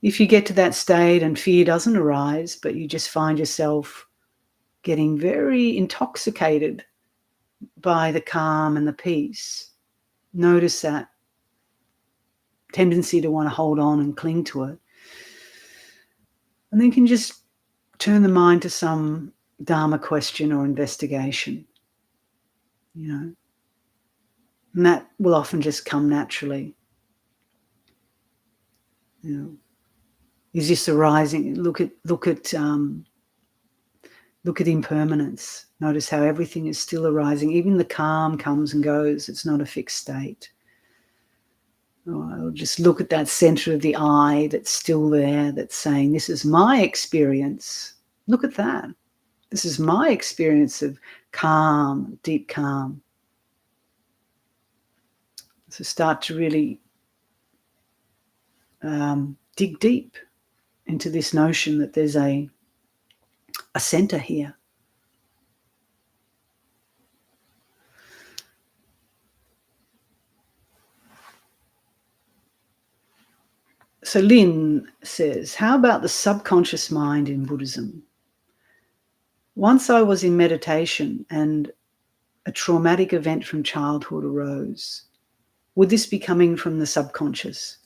If you get to that state and fear doesn't arise, but you just find yourself getting very intoxicated by the calm and the peace, notice that tendency to want to hold on and cling to it. And then you can just turn the mind to some Dharma question or investigation, and that will often just come naturally. Is this arising? Look at impermanence. Notice how everything is still arising. Even the calm comes and goes. It's not a fixed state. Or just look at that center of the eye that's still there, that's saying, this is my experience. Look at that. This is my experience of calm, deep calm. So start to really dig deep into this notion that there's a center here. So Lynn says, how about the subconscious mind in Buddhism? Once I was in meditation and a traumatic event from childhood arose. Would this be coming from the subconscious?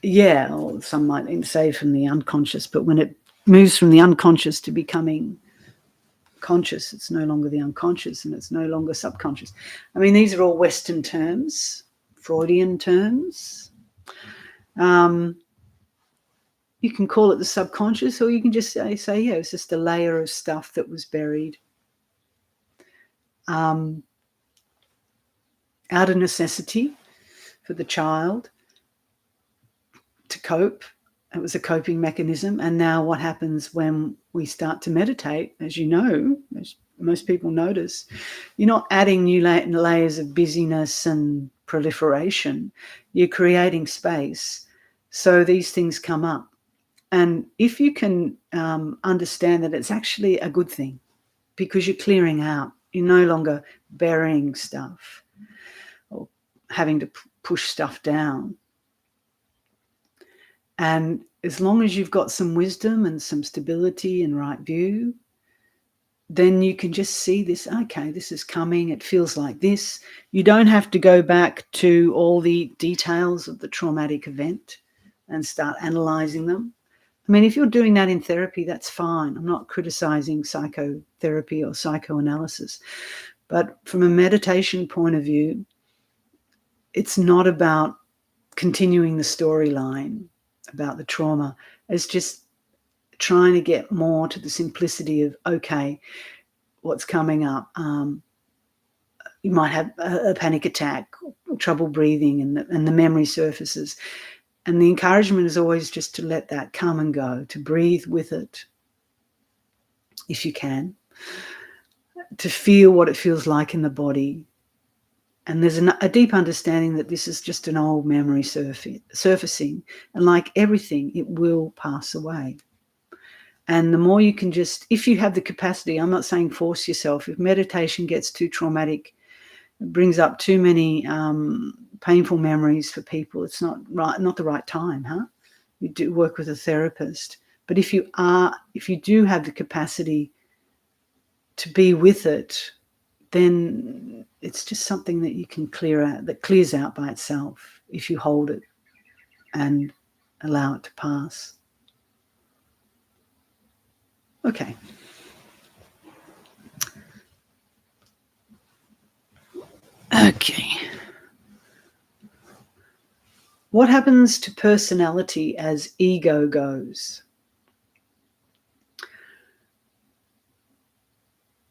Yeah, or some might even say from the unconscious, but when it moves from the unconscious to becoming conscious, it's no longer the unconscious and it's no longer subconscious. I mean, these are all Western terms, Freudian terms. You can call it the subconscious, or you can just say, yeah, it's just a layer of stuff that was buried. Out of necessity for the child to cope. It was a coping mechanism. And now what happens when we start to meditate, as you know, as most people notice, you're not adding new layers of busyness and proliferation. You're creating space. So these things come up. And if you can understand that it's actually a good thing, because you're clearing out, you're no longer burying stuff or having to push stuff down. And as long as you've got some wisdom and some stability and right view, then you can just see this, okay, this is coming, it feels like this. You don't have to go back to all the details of the traumatic event and start analyzing them. I mean, if you're doing that in therapy, that's fine. I'm not criticizing psychotherapy or psychoanalysis. But from a meditation point of view, it's not about continuing the storyline about the trauma. It's just trying to get more to the simplicity of, okay, what's coming up? You might have a panic attack, or trouble breathing, and the memory surfaces. And the encouragement is always just to let that come and go, to breathe with it, if you can, to feel what it feels like in the body. And there's a deep understanding that this is just an old memory surfacing. And like everything, it will pass away. And the more you can just, if you have the capacity, I'm not saying force yourself. If meditation gets too traumatic, it brings up too many painful memories for people, it's not the right time, huh? You do work with a therapist. But if you do have the capacity to be with it, then it's just something that you can clear out, that clears out by itself if you hold it and allow it to pass. Okay. Okay. What happens to personality as ego goes?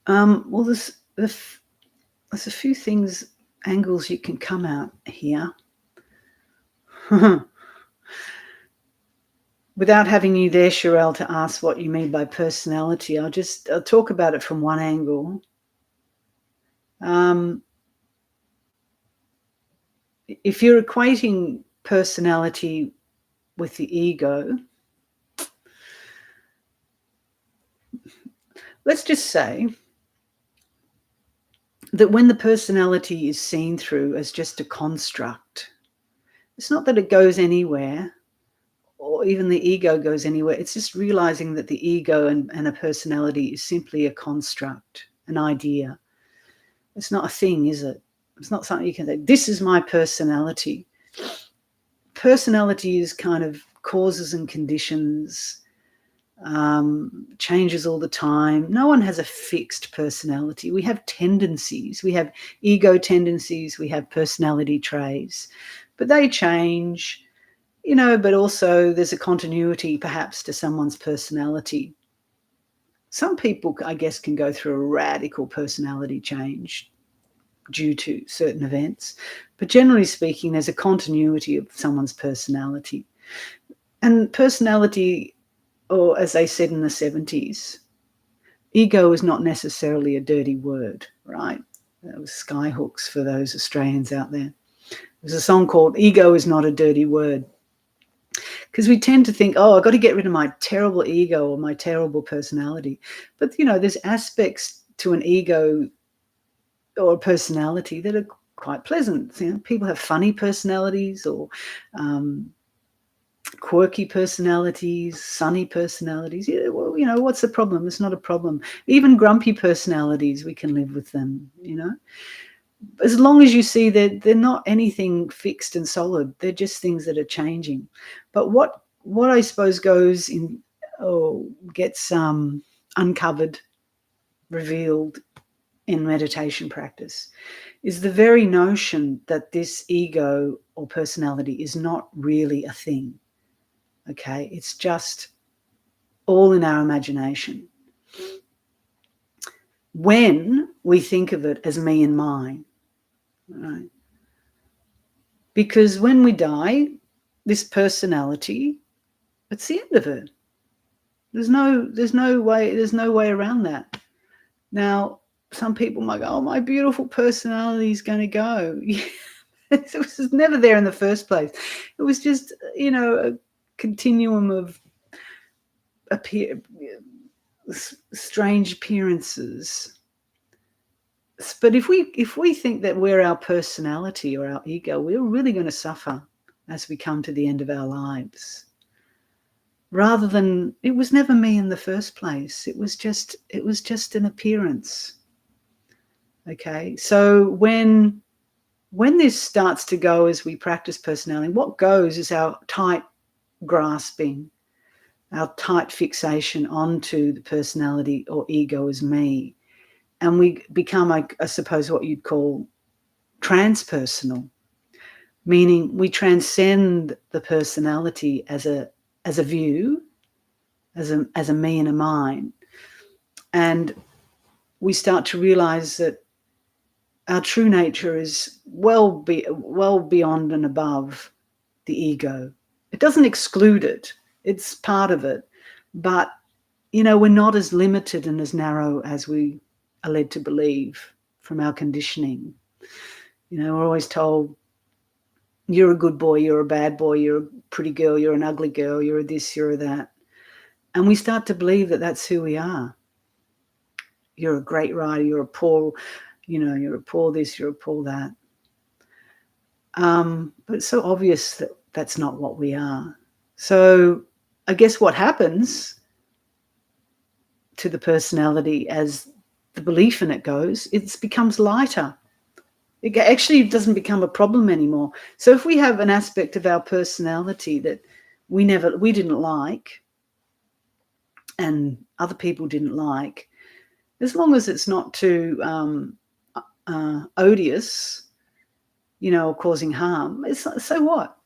Well, there's a few angles you can come out here. Without having you there, Sherelle, to ask what you mean by personality, I'll talk about it from one angle. If you're equating personality with the ego, let's just say that when the personality is seen through as just a construct, it's not that it goes anywhere or even the ego goes anywhere. It's just realizing that the ego and a personality is simply a construct, an idea. It's not a thing, is it? It's not something you can say, this is my personality. Personality is kind of causes and conditions, changes all the time. No one has a fixed personality. We have tendencies. We have ego tendencies. We have personality traits, but they change, but also there's a continuity perhaps to someone's personality. Some people, I guess, can go through a radical personality change due to certain events, but generally speaking, there's a continuity of someone's personality. And personality, or as they said in the 70s, ego is not necessarily a dirty word, right? That was Skyhooks for those Australians out there. There's a song called Ego is Not a Dirty Word. Because we tend to think, I've got to get rid of my terrible ego or my terrible personality. But, there's aspects to an ego or a personality that are quite pleasant. People have funny personalities or quirky personalities, sunny personalities. Yeah, well, what's the problem? It's not a problem. Even grumpy personalities, we can live with them, as long as you see that they're not anything fixed and solid. They're just things that are changing. But what I suppose goes in or gets uncovered, revealed in meditation practice is the very notion that this ego or personality is not really a thing. Okay, it's just all in our imagination. When we think of it as me and mine, right? Because when we die, this personality, it's the end of it. There's no way around that. Now, some people might go, my beautiful personality is going to go. It was never there in the first place. It was just, a continuum of strange appearances. But if we think that we're our personality or our ego, we're really going to suffer as we come to the end of our lives. Rather than, it was never me in the first place. It was just an appearance. Okay, so when this starts to go as we practice personality, what goes is our tight grasping, our tight fixation onto the personality or ego as me. And we become, I suppose, what you'd call transpersonal, meaning we transcend the personality as a view, as a me and a mine. And we start to realize that our true nature is well beyond and above the ego. It doesn't exclude it. It's part of it. But, we're not as limited and as narrow as we are led to believe from our conditioning. We're always told, you're a good boy, you're a bad boy, you're a pretty girl, you're an ugly girl, you're a this, you're a that. And we start to believe that that's who we are. You're a great writer, you're a poor, you're a poor this, you're a poor that. But it's so obvious that that's not what we are. So I guess what happens to the personality as the belief in it goes, it becomes lighter. It actually doesn't become a problem anymore. So if we have an aspect of our personality that we didn't like and other people didn't like, as long as it's not too odious, or causing harm, so what?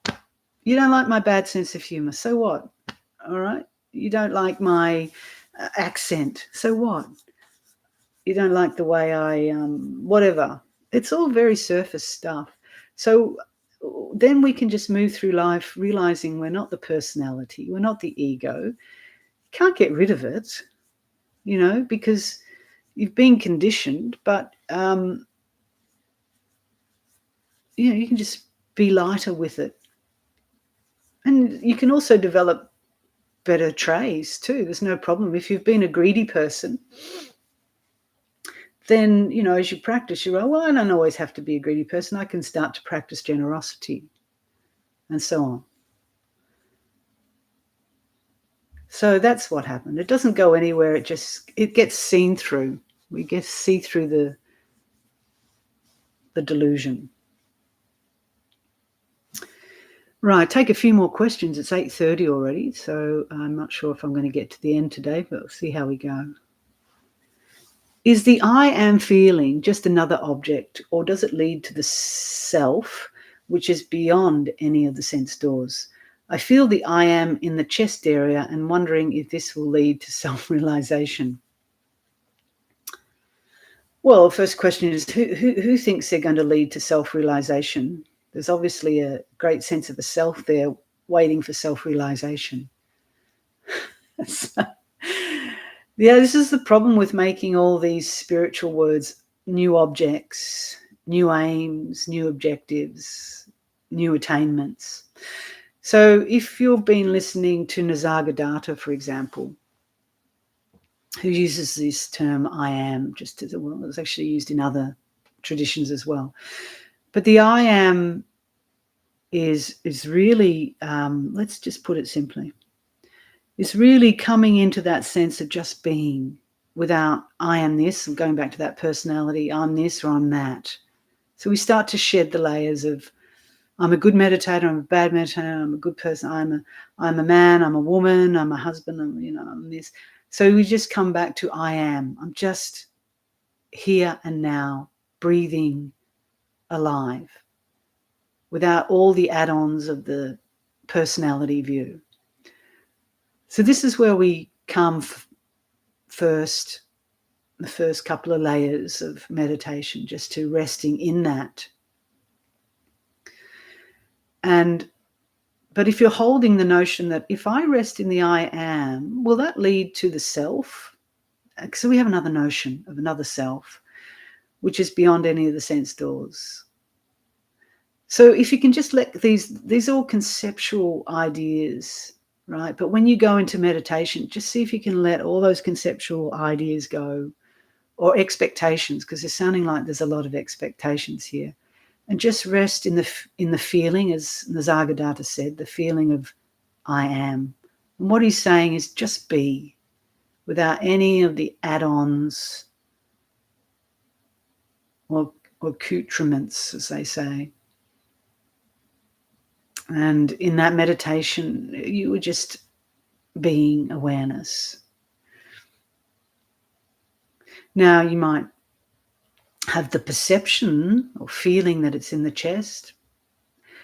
You don't like my bad sense of humor. So what? All right. You don't like my accent. So what? You don't like the way I, whatever. It's all very surface stuff. So then we can just move through life realizing we're not the personality, we're not the ego. Can't get rid of it, because you've been conditioned, but, you can just be lighter with it. And you can also develop better trays too. There's no problem. If you've been a greedy person, then, as you practice, you're, well, I don't always have to be a greedy person. I can start to practice generosity and so on. So that's what happened. It doesn't go anywhere. It gets seen through. We get see through the delusion. Right, take a few more questions. It's 8:30 already, so I'm not sure if I'm going to get to the end today, but we'll see how we go. Is the I am feeling just another object, or does it lead to the self, which is beyond any of the sense doors? I feel the I am in the chest area and wondering if this will lead to self-realization. Well, the first question is who thinks they're going to lead to self-realization? There's obviously a great sense of a self there waiting for self-realization. So, yeah, this is the problem with making all these spiritual words new objects, new aims, new objectives, new attainments. So if you've been listening to Nisargadatta, for example, who uses this term I am, just as well, it's actually used in other traditions as well. But the I am is really, let's just put it simply, is really coming into that sense of just being without I am this, and going back to that personality, I'm this or I'm that. So we start to shed the layers of I'm a good meditator, I'm a bad meditator, I'm a good person, I'm a man, I'm a woman, I'm a husband, I'm this. So we just come back to I am. I'm just here and now, breathing, alive, without all the add-ons of the personality view. So this is where we come first, the first couple of layers of meditation, just to resting in that. But if you're holding the notion that if I rest in the I am, will that lead to the self? So we have another notion of another self, which is beyond any of the sense doors. So if you can just let these are all conceptual ideas, right? But when you go into meditation, just see if you can let all those conceptual ideas go, or expectations, because it's sounding like there's a lot of expectations here. And just rest in the feeling, as Nisargadatta said, the feeling of I am. And what he's saying is just be, without any of the add-ons or accoutrements, as they say. And in that meditation, you were just being awareness. Now, you might have the perception or feeling that it's in the chest.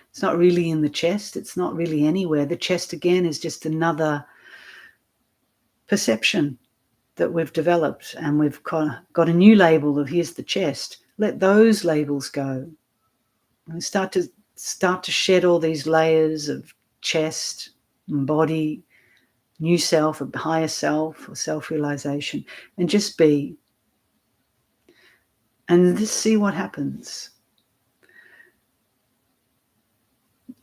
It's not really in the chest. It's not really anywhere. The chest, again, is just another perception that we've developed, and we've got a new label of here's the chest. Let those labels go. And start to shed all these layers of chest and body, new self, a higher self, or self-realization, and just be. And just see what happens.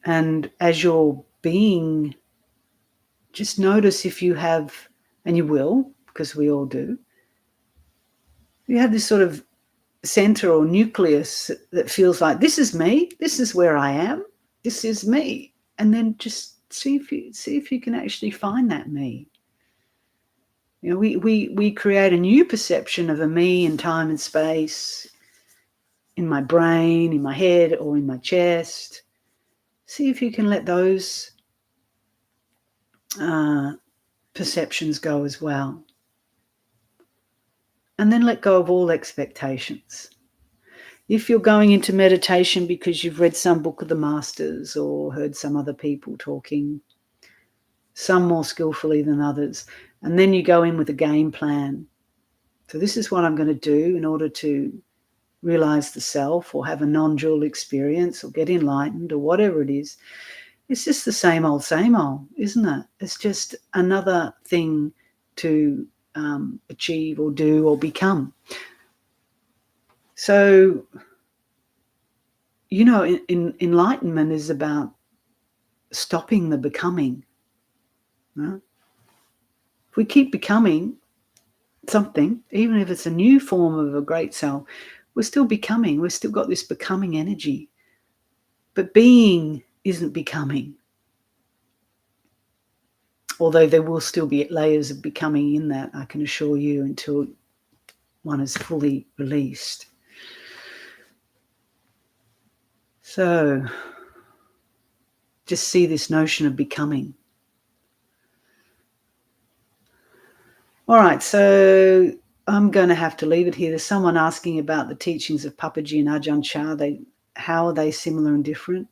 And as you're being, just notice if you have, and you will, because we all do, you have this sort of center or nucleus that feels like this is me, this is where I am, this is me. And then just see if you can actually find that me. We create a new perception of a me in time and space, in my brain, in my head, or in my chest. See if you can let those perceptions go as well. And then let go of all expectations. If you're going into meditation because you've read some book of the masters or heard some other people talking, some more skillfully than others, and then you go in with a game plan. So this is what I'm going to do in order to realize the self or have a non-dual experience or get enlightened or whatever it is. It's just the same old, isn't it? It's just another thing to achieve or do or become. So, enlightenment is about stopping the becoming. Right? If we keep becoming something, even if it's a new form of a great self, we're still becoming. We've still got this becoming energy. But being isn't becoming. Although there will still be layers of becoming in that, I can assure you, until one is fully released. So just see this notion of becoming. All right, so I'm going to have to leave it here. There's someone asking about the teachings of Papaji and Ajahn Chah. How are they similar and different?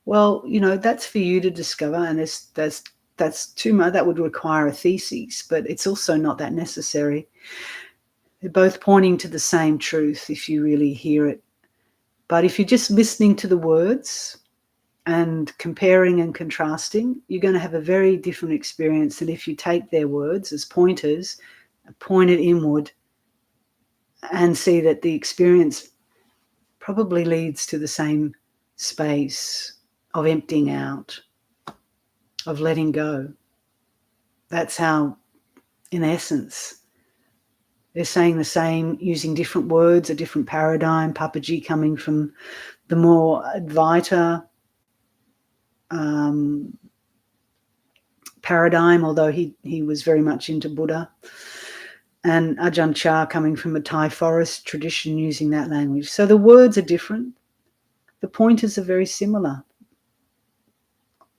Well, that's for you to discover, and that's too much. That would require a thesis, but it's also not that necessary. They're both pointing to the same truth if you really hear it. But if you're just listening to the words and comparing and contrasting, you're going to have a very different experience than if you take their words as pointers, point it inward, and see that the experience probably leads to the same space of emptying out, of letting go. That's how, in essence, they're saying the same, using different words, a different paradigm. Papaji coming from the more Advaita paradigm, although he was very much into Buddha. And Ajahn Chah coming from a Thai forest tradition, using that language. So the words are different. The pointers are very similar.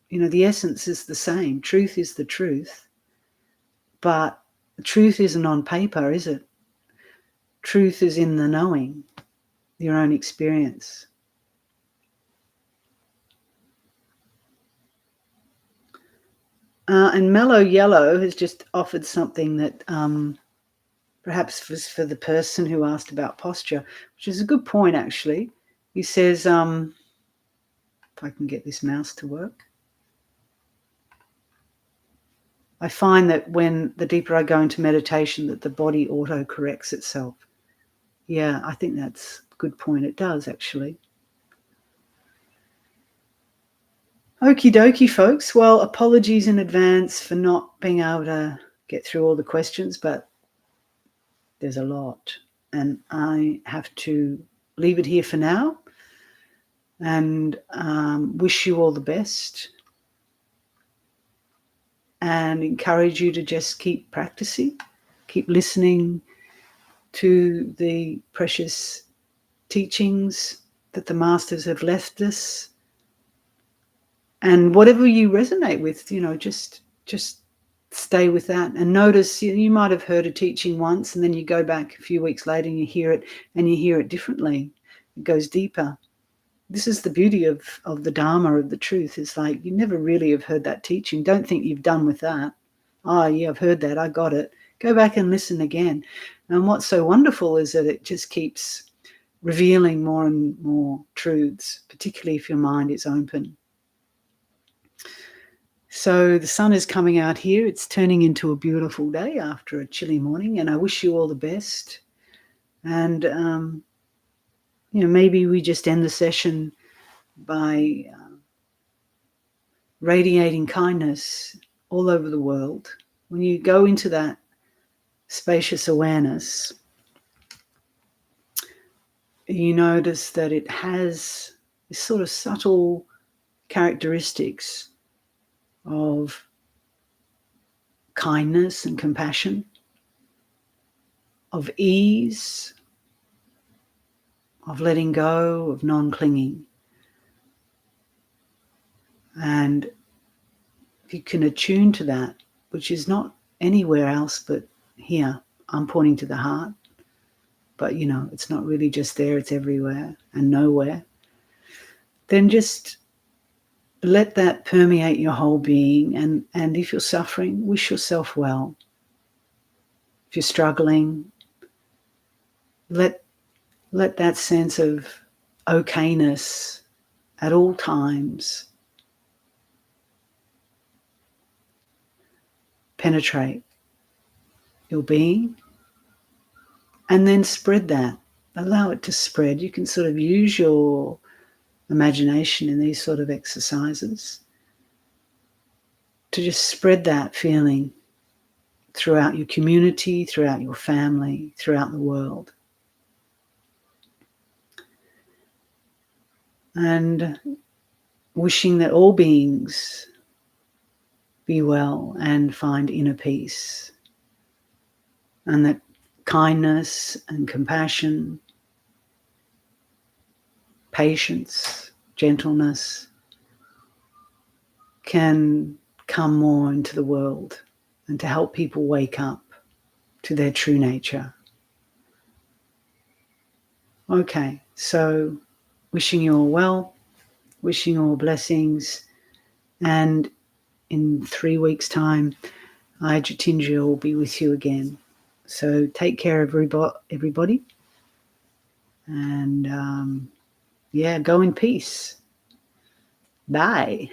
The essence is the same. Truth is the truth. But the truth isn't on paper, is it? Truth is in the knowing, your own experience. And Mellow Yellow has just offered something that perhaps was for the person who asked about posture, which is a good point, actually. He says, if I can get this mouse to work, I find that when the deeper I go into meditation, that the body auto-corrects itself. Yeah, I think that's a good point. It does, actually. Okie dokie, folks. Well, apologies in advance for not being able to get through all the questions, but there's a lot. And I have to leave it here for now and wish you all the best and encourage you to just keep practicing, keep listening to the precious teachings that the masters have left us. And whatever you resonate with, just stay with that and notice. You might have heard a teaching once and then you go back a few weeks later and you hear it differently. It goes deeper. This is the beauty of the Dharma, of the truth. It's like you never really have heard that teaching. Don't think you've done with that. Oh, yeah, I've heard that. I got it. Go back and listen again. And what's so wonderful is that it just keeps revealing more and more truths, particularly if your mind is open. So the sun is coming out here. It's turning into a beautiful day after a chilly morning, and I wish you all the best. And, maybe we just end the session by radiating kindness all over the world. When you go into that spacious awareness, you notice that it has this sort of subtle characteristics of kindness and compassion, of ease, of letting go, of non-clinging. And if you can attune to that, which is not anywhere else but here, I'm pointing to the heart, but you know, it's not really just there, it's everywhere and nowhere, then just let that permeate your whole being. And if you're suffering, wish yourself well. If you're struggling, let that sense of okayness at all times penetrate your being, and then spread that. Allow it to spread. You can sort of use your imagination in these sort of exercises to just spread that feeling throughout your community, throughout your family, throughout the world. And wishing that all beings be well and find inner peace, and that kindness and compassion, patience, gentleness can come more into the world and to help people wake up to their true nature. Okay, so wishing you all well, wishing you all blessings, and in 3 weeks' time, Jitindra will be with you again. So take care, everybody, and go in peace. Bye.